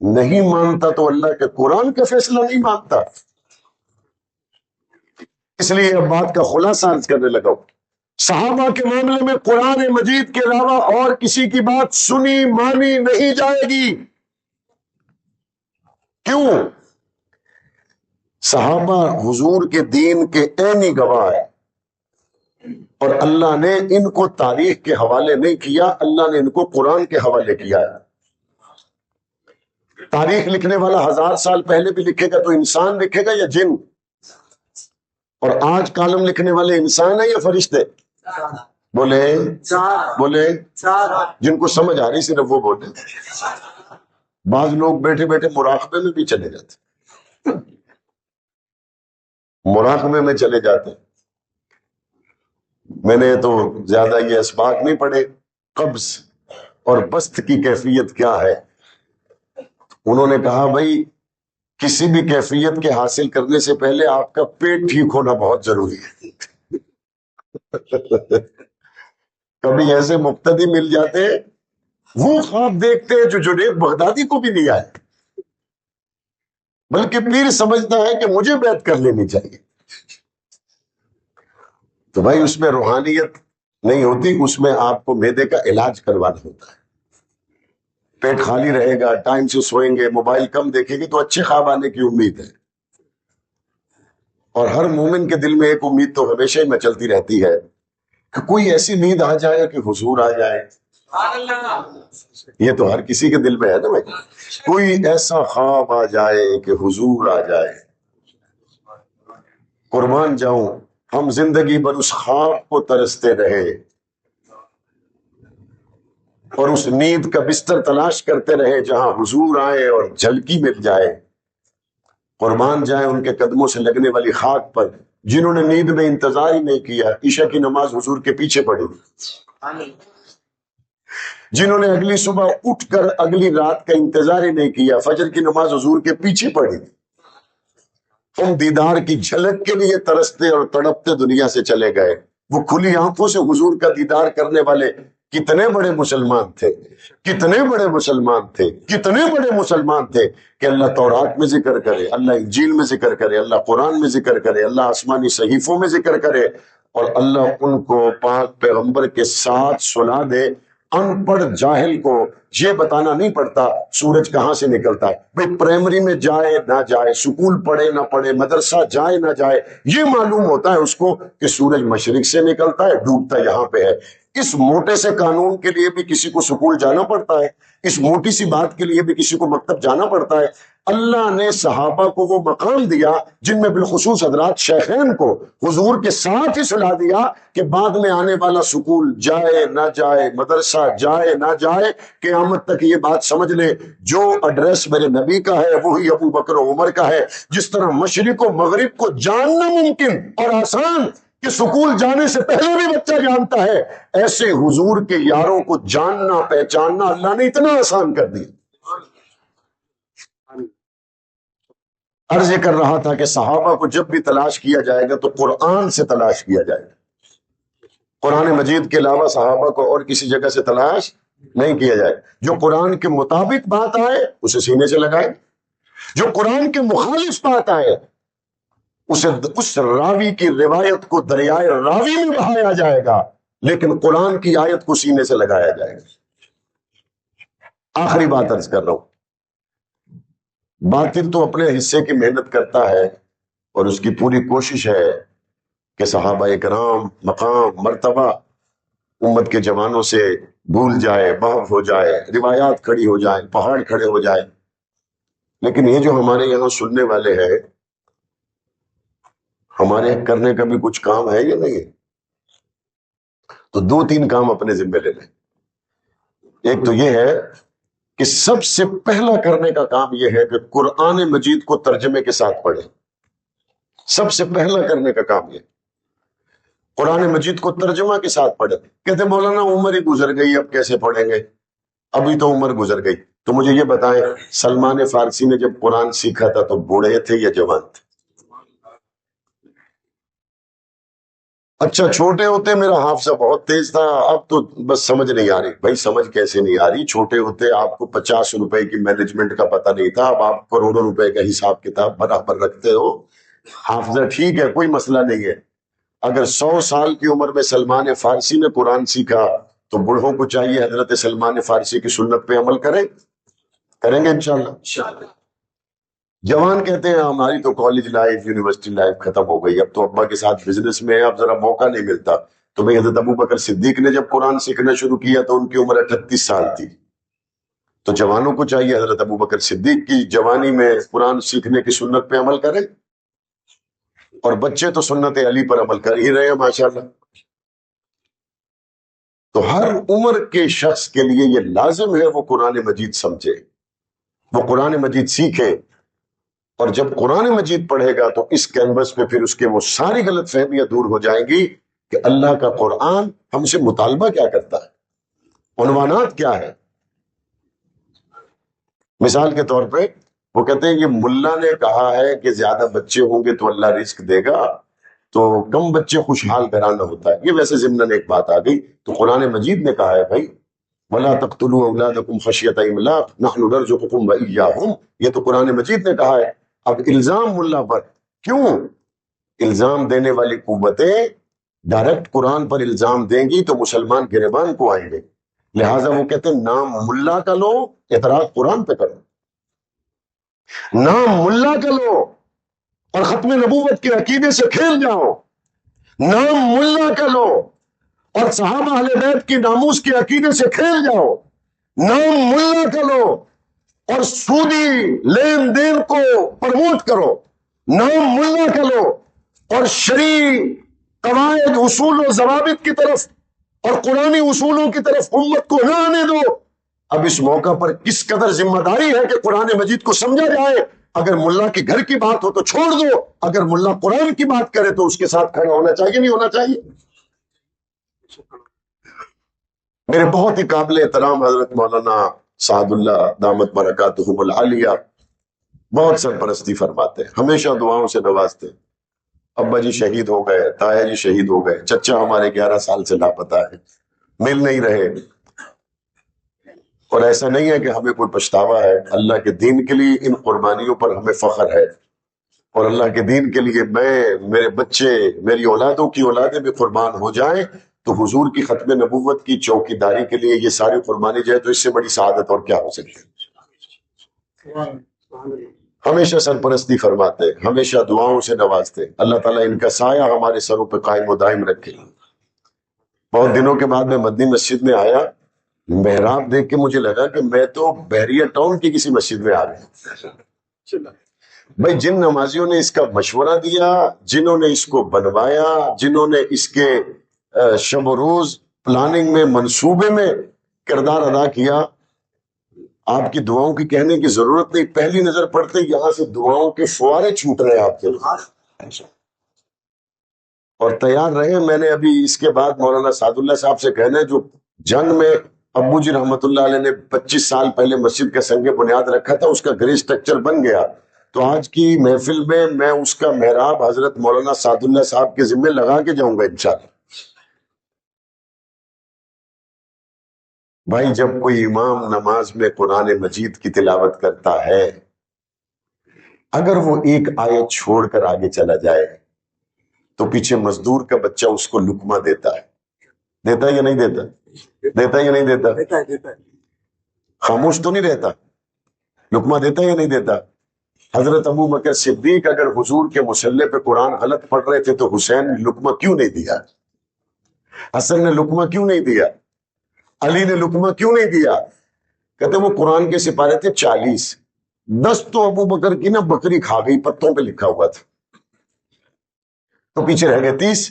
نہیں مانتا تو اللہ کے قرآن کا فیصلہ نہیں مانتا۔ اس لیے اب بات کا خلاصہ عرض کرنے لگا ہوں، صحابہ کے معاملے میں قرآن مجید کے علاوہ اور کسی کی بات سنی مانی نہیں جائے گی۔ کیوں؟ صحابہ حضور کے دین کے عینی گواہ ہیں، اور اللہ نے ان کو تاریخ کے حوالے نہیں کیا، اللہ نے ان کو قرآن کے حوالے کیا ہے۔ تاریخ لکھنے والا 1000 سال پہلے بھی لکھے گا تو انسان لکھے گا یا جن؟ اور آج کالم لکھنے والے انسان ہیں یا فرشتے؟ بولے بولے، جن کو سمجھ آ رہی صرف وہ بولے۔ بعض لوگ بیٹھے بیٹھے مراقبے میں بھی چلے جاتے، مراقبے میں چلے جاتے۔ میں نے تو زیادہ یہ اسباق نہیں پڑھے، قبض اور بسط کی کیفیت کیا ہے۔ انہوں نے کہا بھائی کسی بھی کیفیت کے حاصل کرنے سے پہلے آپ کا پیٹ ٹھیک ہونا بہت ضروری ہے۔ کبھی ایسے مقتدی مل جاتے ہیں وہ خواب دیکھتے ہیں جو جنید بغدادی کو بھی نہیں آئے، بلکہ پیر سمجھتا ہے کہ مجھے بیعت کر لینی چاہیے۔ تو بھائی اس میں روحانیت نہیں ہوتی، اس میں آپ کو معدے کا علاج کروانا ہوتا ہے۔ پیٹ خالی رہے گا، ٹائم سے سوئیں گے، موبائل کم دیکھیں گے تو اچھے خواب آنے کی امید ہے۔ اور ہر مومن کے دل میں ایک امید تو ہمیشہ ہی مچلتی رہتی ہے کہ کوئی ایسی نیند آ جائے کہ حضور آ جائے۔ یہ تو ہر کسی کے دل میں ہے نا بھائی، کوئی ایسا خواب آ جائے کہ حضور آ جائے۔ قربان جاؤں ہم زندگی بھر اس خواب کو ترستے رہے اور اس نیند کا بستر تلاش کرتے رہے جہاں حضور آئے اور جھلکی مل جائے۔ قربان جائیں ان کے قدموں سے لگنے والی خاک پر جنہوں نے نیند میں انتظار ہی نہیں کیا، عشاء کی نماز حضور کے پیچھے پڑھی، جنہوں نے اگلی صبح اٹھ کر اگلی رات کا انتظار ہی نہیں کیا، فجر کی نماز حضور کے پیچھے پڑھی۔ ہم دیدار کی جھلک کے لیے ترستے اور تڑپتے دنیا سے چلے گئے۔ وہ کھلی آنکھوں سے حضور کا دیدار کرنے والے کتنے بڑے مسلمان تھے، کتنے بڑے مسلمان تھے، کتنے بڑے مسلمان تھے کہ اللہ تورات میں ذکر کرے، اللہ انجیل میں ذکر کرے، اللہ قرآن میں ذکر کرے، اللہ آسمانی صحیفوں میں ذکر کرے، اور اللہ ان کو پاک پیغمبر کے ساتھ سنا دے۔ ان پڑھ جاہل کو یہ بتانا نہیں پڑتا سورج کہاں سے نکلتا ہے، بھئی پرائمری میں جائے نہ جائے، سکول پڑھے نہ پڑھے، مدرسہ جائے نہ جائے، یہ معلوم ہوتا ہے اس کو کہ سورج مشرق سے نکلتا ہے، ڈوبتا یہاں پہ ہے۔ اس موٹے سے قانون کے لیے بھی کسی کو سکول جانا پڑتا ہے، اس موٹی سی بات کے لیے بھی کسی کو مکتب جانا پڑتا ہے۔ اللہ نے صحابہ کو وہ مقام دیا جن میں بالخصوص حضرات شیخین کو حضور کے ساتھ ہی سلا دیا کہ بعد میں آنے والا سکول جائے نہ جائے، مدرسہ جائے نہ جائے، قیامت تک یہ بات سمجھ لیں جو ایڈریس میرے نبی کا ہے وہی ابو بکر و عمر کا ہے۔ جس طرح مشرق و مغرب کو جاننا ممکن اور آسان کہ سکول جانے سے پہلے بھی بچہ جانتا ہے، ایسے حضور کے یاروں کو جاننا پہچاننا اللہ نے اتنا آسان کر دیا۔ عرض یہ کر رہا تھا کہ صحابہ کو جب بھی تلاش کیا جائے گا تو قرآن سے تلاش کیا جائے گا، قرآن مجید کے علاوہ صحابہ کو اور کسی جگہ سے تلاش نہیں کیا جائے۔ جو قرآن کے مطابق بات آئے اسے سینے سے لگائے، جو قرآن کے مخالف بات آئے اسے اس راوی کی روایت کو دریائے راوی میں بہایا جائے گا، لیکن قرآن کی آیت کو سینے سے لگایا جائے گا۔ آخری بات عرض کر رہا ہوں، باطل تو اپنے حصے کی محنت کرتا ہے اور اس کی پوری کوشش ہے کہ صحابہ کرام مقام مرتبہ امت کے جوانوں سے بھول جائے، محو ہو جائے، روایات کھڑی ہو جائیں، پہاڑ کھڑے ہو جائے۔ لیکن یہ جو ہمارے یہاں سننے والے ہیں، ہمارے کرنے کا بھی کچھ کام ہے یا نہیں ہے؟ تو دو تین کام اپنے ذمہ لے لیں۔ ایک تو یہ ہے کہ سب سے پہلا کرنے کا کام یہ ہے کہ قرآن مجید کو ترجمے کے ساتھ پڑھیں۔ سب سے پہلا کرنے کا کام یہ، قرآن مجید کو ترجمہ کے ساتھ پڑھیں۔ کہتے مولانا عمر ہی گزر گئی، اب کیسے پڑھیں گے؟ ابھی تو عمر گزر گئی۔ تو مجھے یہ بتائیں، سلمان فارسی نے جب قرآن سیکھا تھا تو بوڑھے تھے یا جوان تھے؟ اچھا چھوٹے ہوتے میرا حافظہ بہت تیز تھا، اب تو بس سمجھ نہیں آ رہی۔ بھائی سمجھ کیسے نہیں آ رہی؟ چھوٹے ہوتے آپ کو 50 روپے کی مینجمنٹ کا پتہ نہیں تھا، اب آپ کروڑوں روپے کا حساب کتاب برابر رکھتے ہو۔ حافظہ ٹھیک ہے، کوئی مسئلہ نہیں ہے۔ اگر 100 سال کی عمر میں سلمان فارسی نے قرآن سیکھا تو بوڑھوں کو چاہیے حضرت سلمان فارسی کی سنت پہ عمل کریں گے انشاءاللہ۔ جوان کہتے ہیں ہماری تو کالج لائف یونیورسٹی لائف ختم ہو گئی، اب تو ابا کے ساتھ بزنس میں ہے، اب ذرا موقع نہیں ملتا۔ تو بھئی حضرت ابو بکر صدیق نے جب قرآن سیکھنا شروع کیا تو ان کی عمر 38 سال تھی۔ تو جوانوں کو چاہیے حضرت ابو بکر صدیق کی جوانی میں قرآن سیکھنے کی سنت پہ عمل کریں، اور بچے تو سنت علی پر عمل کر ہی رہے ہیں ماشاءاللہ۔ تو ہر عمر کے شخص کے لیے یہ لازم ہے وہ قرآن مجید سمجھے، وہ قرآن مجید سیکھے، اور جب قرآن مجید پڑھے گا تو اس کینوس پہ پھر اس کے وہ ساری غلط فہمیاں دور ہو جائیں گی کہ اللہ کا قرآن ہم سے مطالبہ کیا کرتا ہے، عنوانات کیا ہے۔ مثال کے طور پہ وہ کہتے ہیں یہ ملا نے کہا ہے کہ زیادہ بچے ہوں گے تو اللہ رزق دے گا، تو کم بچے خوشحال گھرانہ ہوتا ہے۔ یہ ویسے ضمناً ایک بات آ گئی، تو قرآن مجید نے کہا ہے بھائی وَلَا تَقْتُلُوا أَوْلَادَكُمْ خَشْيَةَ إِمْلَاقٍ نَحْنُ نَرْزُقُكُمْ وَإِيَّاهُمْ، یہ تو قرآن مجید نے کہا ہے۔ اب الزام ملا پر کیوں؟ الزام دینے والی قوتیں ڈائریکٹ قرآن پر الزام دیں گی تو مسلمان گریبان کو آئیں گے، لہٰذا وہ کہتے ہیں نام ملا کا لو، اعتراض قرآن پہ کرو۔ نام ملا کا لو اور ختم نبوت کے عقیدے سے کھیل جاؤ، نام ملا کا لو اور صحابہ اہل بیت کی ناموس کے عقیدے سے کھیل جاؤ، نام ملا کا لو اور سودی لین دین کو پروموٹ کرو، نام ملا کا لو اور شرعی قواعد اصول و ضوابط کی طرف اور قرآنی اصولوں کی طرف امت کو نہ آنے دو۔ اب اس موقع پر کس قدر ذمہ داری ہے کہ قرآن مجید کو سمجھا جائے۔ اگر ملا کے گھر کی بات ہو تو چھوڑ دو، اگر ملا قرآن کی بات کرے تو اس کے ساتھ کھڑا ہونا چاہیے، نہیں ہونا چاہیے؟ میرے بہت ہی قابل احترام حضرت مولانا سعد اللہ دامت برکاتہم العالیہ بہت سرپرستی فرماتے ہیں، ہمیشہ دعاؤں سے نوازتے ہیں۔ ابا جی شہید ہو گئے، تایا جی شہید ہو گئے، چچا ہمارے 11 سال سے لاپتہ ہے، مل نہیں رہے، اور ایسا نہیں ہے کہ ہمیں کوئی پچھتاوا ہے۔ اللہ کے دین کے لیے ان قربانیوں پر ہمیں فخر ہے، اور اللہ کے دین کے لیے میں، میرے بچے، میری اولادوں کی اولادیں بھی قربان ہو جائیں تو حضور کی ختم نبوت کی چوکی داری کے لیے یہ ساری قربانی جائے تو اس سے بڑی سعادت اور کیا ہو سکتی ہے۔ ہمیشہ سرپرستی فرماتے، ہمیشہ دعاؤں سے نوازتے۔ اللہ تعالیٰ ان کا سایہ ہمارے سروں پہ قائم و دائم رکھے۔ بہت دنوں کے بعد میں مدنی مسجد میں آیا، محراب دیکھ کے مجھے لگا کہ میں تو بحریہ ٹاؤن کی کسی مسجد میں آ گیا۔ بھائی جن نمازیوں نے اس کا مشورہ دیا، جنہوں نے اس کو بنوایا، جنہوں نے اس کے شب و روز پلاننگ میں، منصوبے میں کردار ادا کیا، آپ کی دعاؤں کی کہنے کی ضرورت نہیں، پہلی نظر پڑتے یہاں سے دعاؤں کے فوارے چھوٹ رہے آپ کے لیے۔ اور تیار رہے، میں نے ابھی اس کے بعد مولانا سعد اللہ صاحب سے کہنا ہے، جو جنگ میں ابو جی رحمت اللہ علیہ نے 25 سال پہلے مسجد کا سنگ بنیاد رکھا تھا، اس کا گرے سٹرکچر بن گیا، تو آج کی محفل میں اس کا محراب حضرت مولانا سعد اللہ صاحب کے ذمہ لگا کے جاؤں گا انشاءاللہ۔ بھائی جب کوئی امام نماز میں قرآن مجید کی تلاوت کرتا ہے، اگر وہ ایک آیت چھوڑ کر آگے چلا جائے تو پیچھے مزدور کا بچہ اس کو لقمہ دیتا ہے، دیتا ہے یا نہیں دیتا؟ دیتا ہے یا نہیں دیتا؟ خاموش تو نہیں رہتا، لقمہ دیتا ہے یا نہیں دیتا؟ حضرت ابو بکر صدیق اگر حضور کے مصلی پہ قرآن غلط پڑھ رہے تھے تو حسین نے لقمہ کیوں نہیں دیا؟ حسن نے لقمہ کیوں نہیں دیا؟ علی نے لقمہ کیوں نہیں دیا؟ کہتے وہ قرآن کے سپارے تھے 40، 10 تو ابو بکر کی نا بکری کھا گئی، پتوں پہ لکھا ہوا تھا، تو پیچھے رہ گئے 30۔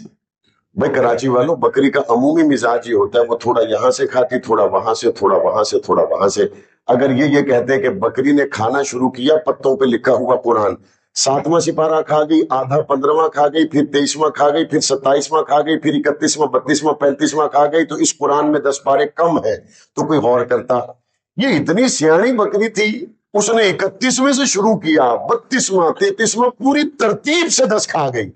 بھائی کراچی والوں، بکری کا عمومی مزاج یہ ہوتا ہے، وہ تھوڑا یہاں سے کھاتی، تھوڑا وہاں سے، تھوڑا وہاں سے، تھوڑا وہاں سے۔ اگر یہ کہتے کہ بکری نے کھانا شروع کیا، پتوں پہ لکھا ہوا قرآن، 7واں سپارہ کھا گئی، آدھا 15واں کھا گئی، پھر 23واں کھا گئی، پھر 27واں کھا گئی، پھر 31واں 32واں 35واں کھا گئی، تو اس قرآن میں 10 پارے کم ہے، تو کوئی غور کرتا؟ یہ اتنی سیاਣੀ بکری تھی، اس نے 31ویں سے شروع کیا، 32واں 33واں پوری ترتیب سے 10 کھا گئی۔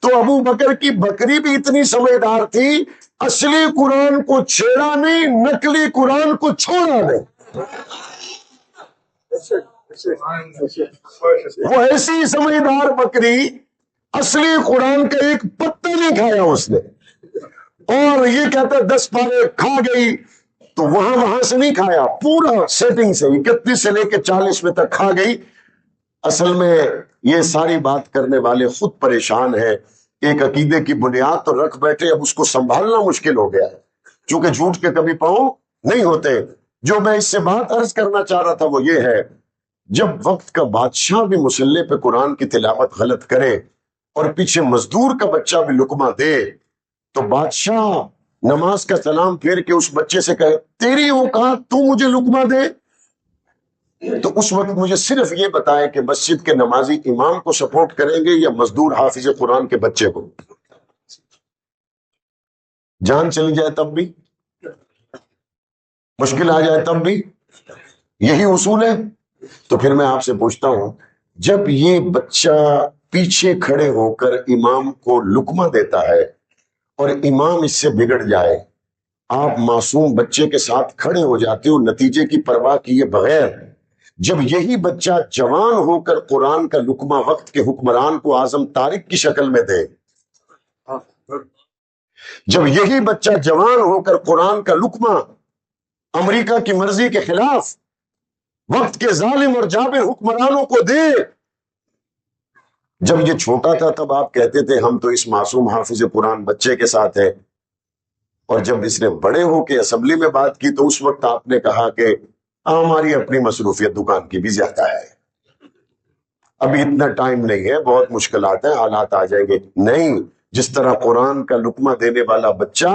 تو ابو بکر کی بکری بھی اتنی سمجھدار تھی، اصلی قرآن کو چھیڑا نہیں، نقلی قرآن کو چھوڑا نہیں۔ وہ ایسی سمجھدار بکری، اصلی قرآن کا ایک پتا نہیں کھایا اس نے، اور یہ کہتا 10 پارے کھا گئی، تو وہاں سے نہیں کھایا، پورا سیٹنگ سے 31 سے لے کے 40 میں تک کھا گئی۔ اصل میں یہ ساری بات کرنے والے خود پریشان ہیں، ایک عقیدے کی بنیاد تو رکھ بیٹھے، اب اس کو سنبھالنا مشکل ہو گیا ہے، چونکہ جھوٹ کے کبھی پاؤں نہیں ہوتے۔ جو میں اس سے بات عرض کرنا چاہ رہا تھا وہ یہ ہے، جب وقت کا بادشاہ بھی مصلی پہ قرآن کی تلاوت غلط کرے اور پیچھے مزدور کا بچہ بھی لقمہ دے، تو بادشاہ نماز کا سلام پھیر کے اس بچے سے کہے تیری اوقات، تو مجھے لقمہ دے، تو اس وقت مجھے صرف یہ بتائے کہ مسجد کے نمازی امام کو سپورٹ کریں گے یا مزدور حافظ قرآن کے بچے کو؟ جان چلی جائے تب بھی، مشکل آ جائے تب بھی، یہی اصول ہے۔ تو پھر میں آپ سے پوچھتا ہوں، جب یہ بچہ پیچھے کھڑے ہو کر امام کو لقمہ دیتا ہے اور امام اس سے بگڑ جائے، آپ معصوم بچے کے ساتھ کھڑے ہو جاتے ہو نتیجے کی پرواہ کیے بغیر۔ جب یہی بچہ جوان ہو کر قرآن کا لقمہ وقت کے حکمران کو اعظم طارق کی شکل میں دے، جب یہی بچہ جوان ہو کر قرآن کا لقمہ امریکہ کی مرضی کے خلاف وقت کے ظالم اور جابر حکمرانوں کو دے، جب یہ چھوٹا تھا تب آپ کہتے تھے ہم تو اس معصوم حافظ قرآن بچے کے ساتھ ہیں، اور جب اس نے بڑے ہو کے اسمبلی میں بات کی تو اس وقت آپ نے کہا کہ ہماری اپنی مصروفیت دکان کی بھی زیادہ ہے، ابھی اتنا ٹائم نہیں ہے، بہت مشکلات ہیں، حالات آ جائیں گے۔ نہیں، جس طرح قرآن کا لقمہ دینے والا بچہ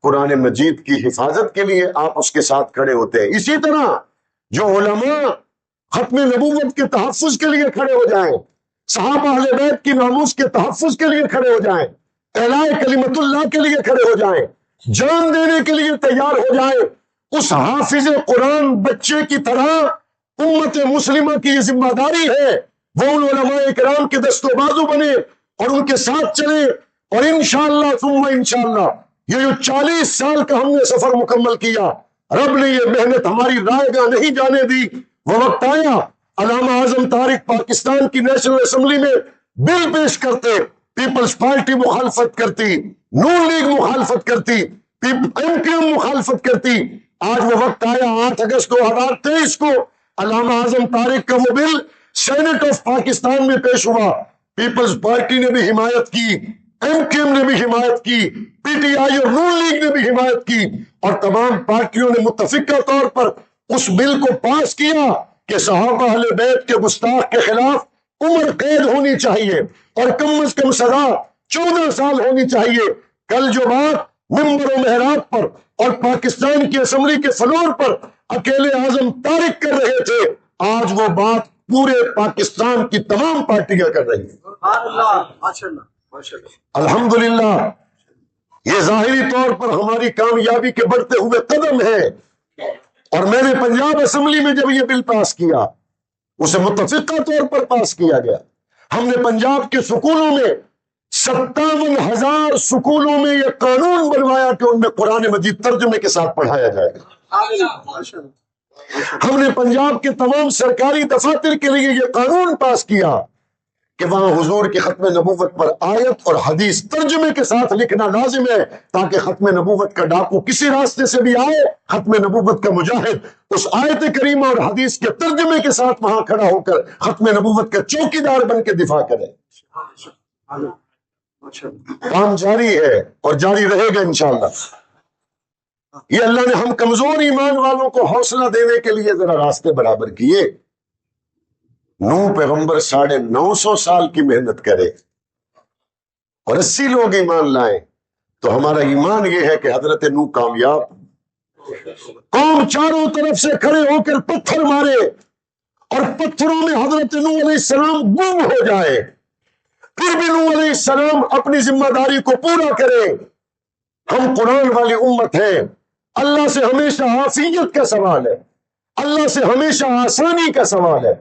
قرآن مجید کی حفاظت کے لیے آپ اس کے ساتھ کھڑے ہوتے ہیں، اسی طرح جو علماء ختم نبوت کے تحفظ کے لیے کھڑے ہو جائیں، صحابہ اہل بیت کی ناموس کے تحفظ کے لیے کھڑے ہو جائیں، اعلاء کلمت اللہ کے لیے کھڑے ہو جائیں، جان دینے کے لیے تیار ہو جائیں، اس حافظ قرآن بچے کی طرح امت مسلمہ کی یہ ذمہ داری ہے وہ ان علماء کرام کے دست و بازو بنے اور ان کے ساتھ چلے، اور انشاءاللہ ثم انشاءاللہ یہ جو 40 سال کا ہم نے سفر مکمل کیا، رب نے یہ محنت ہماری رائے گاہ نہیں جانے دی۔ وہ وقت آیا علامہ اعظم طارق پاکستان کی نیشنل اسمبلی میں بل پیش کرتے، پیپلز پارٹی مخالفت کرتی، نون لیگ مخالفت کرتی، ایم کیو ایم مخالفت کرتی۔ آج وہ وقت آیا 8 اگست 2023 کو علامہ اعظم طارق کا وہ بل سینٹ آف پاکستان میں پیش ہوا، پیپلز پارٹی نے بھی حمایت کی، ایم کیو ایم نے بھی حمایت کی، پی ٹی آئی اور نون لیگ نے بھی حمایت کی، اور تمام پارٹیوں نے متفقہ طور پر اس بل کو پاس کیا کہ صحابہ اہل بیت کے گستاخ کے خلاف عمر قید ہونی چاہیے اور کم از کم سزا 14 سال ہونی چاہیے۔ کل جو بات ممبر و محراب پر اور پاکستان کی اسمبلی کے فلور پر اکیلے اعظم طارق کر رہے تھے، آج وہ بات پورے پاکستان کی تمام پارٹیاں کر رہی ہیں۔ الحمدللہ یہ ظاہری طور پر ہماری کامیابی کے بڑھتے ہوئے قدم ہے، اور میں نے پنجاب اسمبلی میں جب یہ بل پاس کیا، اسے متفقہ طور پر پاس کیا گیا۔ ہم نے پنجاب کے سکولوں میں 57,000 سکولوں میں یہ قانون بنوایا کہ ان میں قرآن مجید ترجمے کے ساتھ پڑھایا جائے گا۔ ہم نے پنجاب کے تمام سرکاری دفاتر کے لیے یہ قانون پاس کیا کہ وہاں حضور کی ختم نبوت پر آیت اور حدیث ترجمے کے ساتھ لکھنا لازم ہے، تاکہ ختم نبوت کا ڈاکو کسی راستے سے بھی آئے، ختم نبوت کا مجاہد اس آیت کریمہ اور حدیث کے ترجمے کے ساتھ وہاں کھڑا ہو کر ختم نبوت کا چوکیدار بن کے دفاع کرے۔ کام جاری ہے اور جاری رہے گا انشاءاللہ۔ یہ اللہ نے ہم کمزور ایمان والوں کو حوصلہ دینے کے لیے ذرا راستے برابر کیے۔ نوح پیغمبر 950 سال کی محنت کرے اور 80 لوگ ایمان لائیں، تو ہمارا ایمان یہ ہے کہ حضرت نوح کامیاب، قوم چاروں طرف سے کھڑے ہو کر پتھر مارے اور پتھروں میں حضرت نوح علیہ السلام گم ہو جائے، پھر بھی نوح علیہ السلام اپنی ذمہ داری کو پورا کرے۔ ہم قرآن والی امت ہیں، اللہ سے ہمیشہ عافیت کا سوال ہے، اللہ سے ہمیشہ آسانی کا سوال ہے،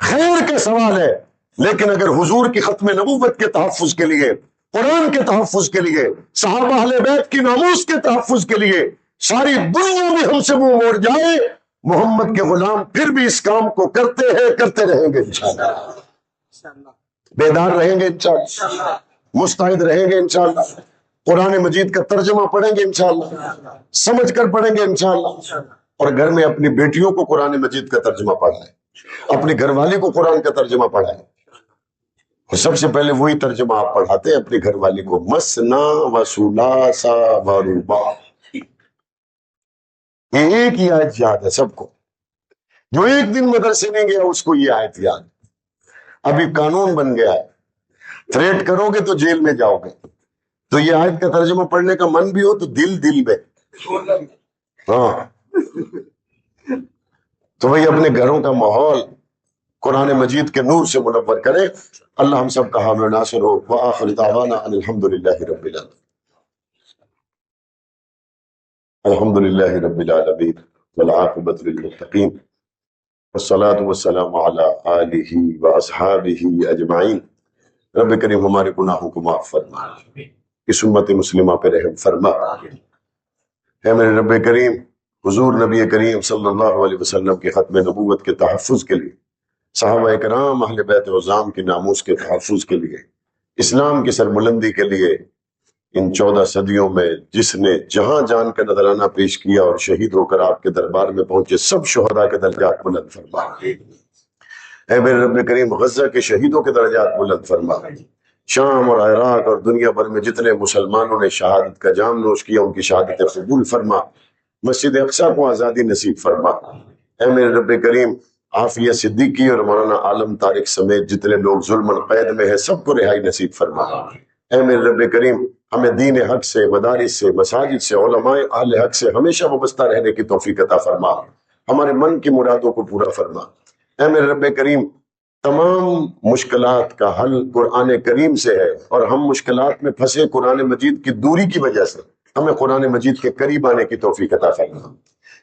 خیر کا سوال ہے، لیکن اگر حضور کی ختم نبوت کے تحفظ کے لیے، قرآن کے تحفظ کے لیے، صحابہ اہل بیت کی ناموس کے تحفظ کے لیے ساری دنیا میں ہم سے منہ موڑ جائے، محمد کے غلام پھر بھی اس کام کو کرتے ہیں، کرتے رہیں گے انشاءاللہ، بیدار رہیں گے انشاءاللہ، مستعد رہیں گے انشاءاللہ، قرآن مجید کا ترجمہ پڑھیں گے انشاءاللہ، سمجھ کر پڑھیں گے انشاءاللہ، اور گھر میں اپنی بیٹیوں کو قرآن مجید کا ترجمہ پڑھائیں، اپنی گھر والی کو قرآن کا ترجمہ پڑھائیں۔ سب سے پہلے وہی ترجمہ آپ پڑھاتے ہیں اپنی گھر والی کو، مسنا و ثلاثا و رباع۔ یہ ایک ہی آیت یاد ہے سب کو، جو ایک دن مدرسے نہیں گیا اس کو یہ آیت یاد۔ ابھی قانون بن گیا ہے، تھریٹ کرو گے تو جیل میں جاؤ گے، تو یہ آیت کا ترجمہ پڑھنے کا من بھی ہو تو دل میں، ہاں، تو وہی اپنے گھروں کا ماحول قرآن مجید کے نور سے منور کرے۔ اللہ ہم سب کا حامی و ناصر ہو۔ وآخر دعوانا ان الحمدللہ رب العالمین۔ الحمدللہ رب العالمین والعاقبۃ للمتقین والصلاة والسلام علی آلہ واصحابہ اجمعین۔ رب کریم ہمارے گناہوں کو معاف فرما، اس امت مسلمہ پہ رحم فرما۔ اے میرے رب کریم، حضور نبی کریم صلی اللہ علیہ وسلم کی ختم نبوت کے تحفظ کے لیے، صحابہ کرام اہل بیت عظام کی ناموس کے تحفظ کے لیے، اسلام کی سربلندی کے لیے، ان 14 صدیوں میں جس نے جہاں جان کا نذرانہ پیش کیا اور شہید ہو کر آپ کے دربار میں پہنچے، سب شہداء کے درجات بلند فرما۔ اے میرے رب کریم، غزہ کے شہیدوں کے درجات بلند فرما۔ شام اور عراق اور دنیا بھر میں جتنے مسلمانوں نے شہادت کا جام نوش کیا، ان کی شہادت قبول فرما۔ مسجد اقصی کو آزادی نصیب فرما۔ اے میرے رب کریم، عافیہ صدیقی اور مولانا عالم طارق سمیت جتنے لوگ ظلم قید میں ہیں، سب کو رہائی نصیب فرما۔ اے میرے رب کریم، ہمیں دین حق سے، مدارس سے، مساجد سے، علماء اہل حق سے ہمیشہ وابستہ رہنے کی توفیق عطا فرما۔ ہمارے من کی مرادوں کو پورا فرما۔ اے میرے رب کریم، تمام مشکلات کا حل قرآن کریم سے ہے، اور ہم مشکلات میں پھنسے قرآن مجید کی دوری کی وجہ سے، ہمیں قرآن مجید کے قریب آنے کی توفیق عطا فرما۔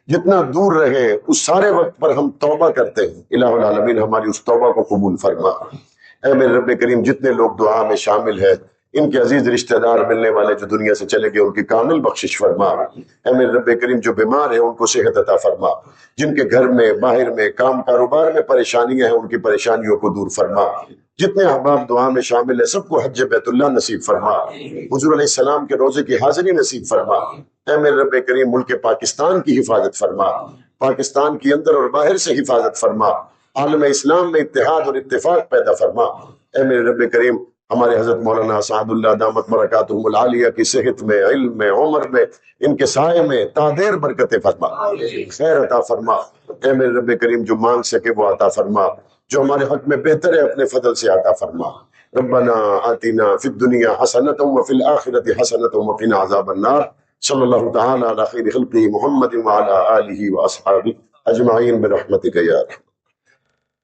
جتنا دور رہے اس سارے وقت پر ہم توبہ کرتے ہیں، الہ العالمین ہماری اس توبہ کو قبول فرما۔ اے میرے رب کریم، جتنے لوگ دعا میں شامل ہیں، ان کے عزیز رشتہ دار ملنے والے جو دنیا سے چلے گئے، ان کی کامل بخشش فرما۔ اے میرے رب کریم، جو بیمار ہیں ان کو صحت عطا فرما، جن کے گھر میں، باہر میں، کام کاروبار میں پریشانیاں ہیں، ان کی پریشانیوں کو دور فرما۔ جتنے احباب دعا میں شامل ہیں، سب کو حج بیت اللہ نصیب فرما، حضور علیہ السلام کے روزے کی حاضری نصیب فرما۔ اے میرے رب کریم، ملک پاکستان کی حفاظت فرما، پاکستان کی اندر اور باہر سے حفاظت فرما، عالم اسلام میں اتحاد اور اتفاق پیدا فرما۔ اے میرے رب کریم، ہمارے حضرت مولانا اسعد اللہ دامت برکاتہم العالیہ کی صحت میں، علم میں، عمر میں، ان کے سائے میں تادیر برکتیں فرما، خیر عطا فرما۔ اے میرے رب کریم، جو مانگ سکے وہ عطا فرما، جو ہمارے حق میں بہتر ہے اپنے فضل سے عطا فرما۔ ربنا آتنا فی الدنیا حسنۃ وفی الآخرۃ حسنۃ وقنا عذاب النار۔ صلی اللہ تعالی علی خیر خلقہ محمد وعلی آلہ واصحابہ اجمعین برحمتک یا ارحم۔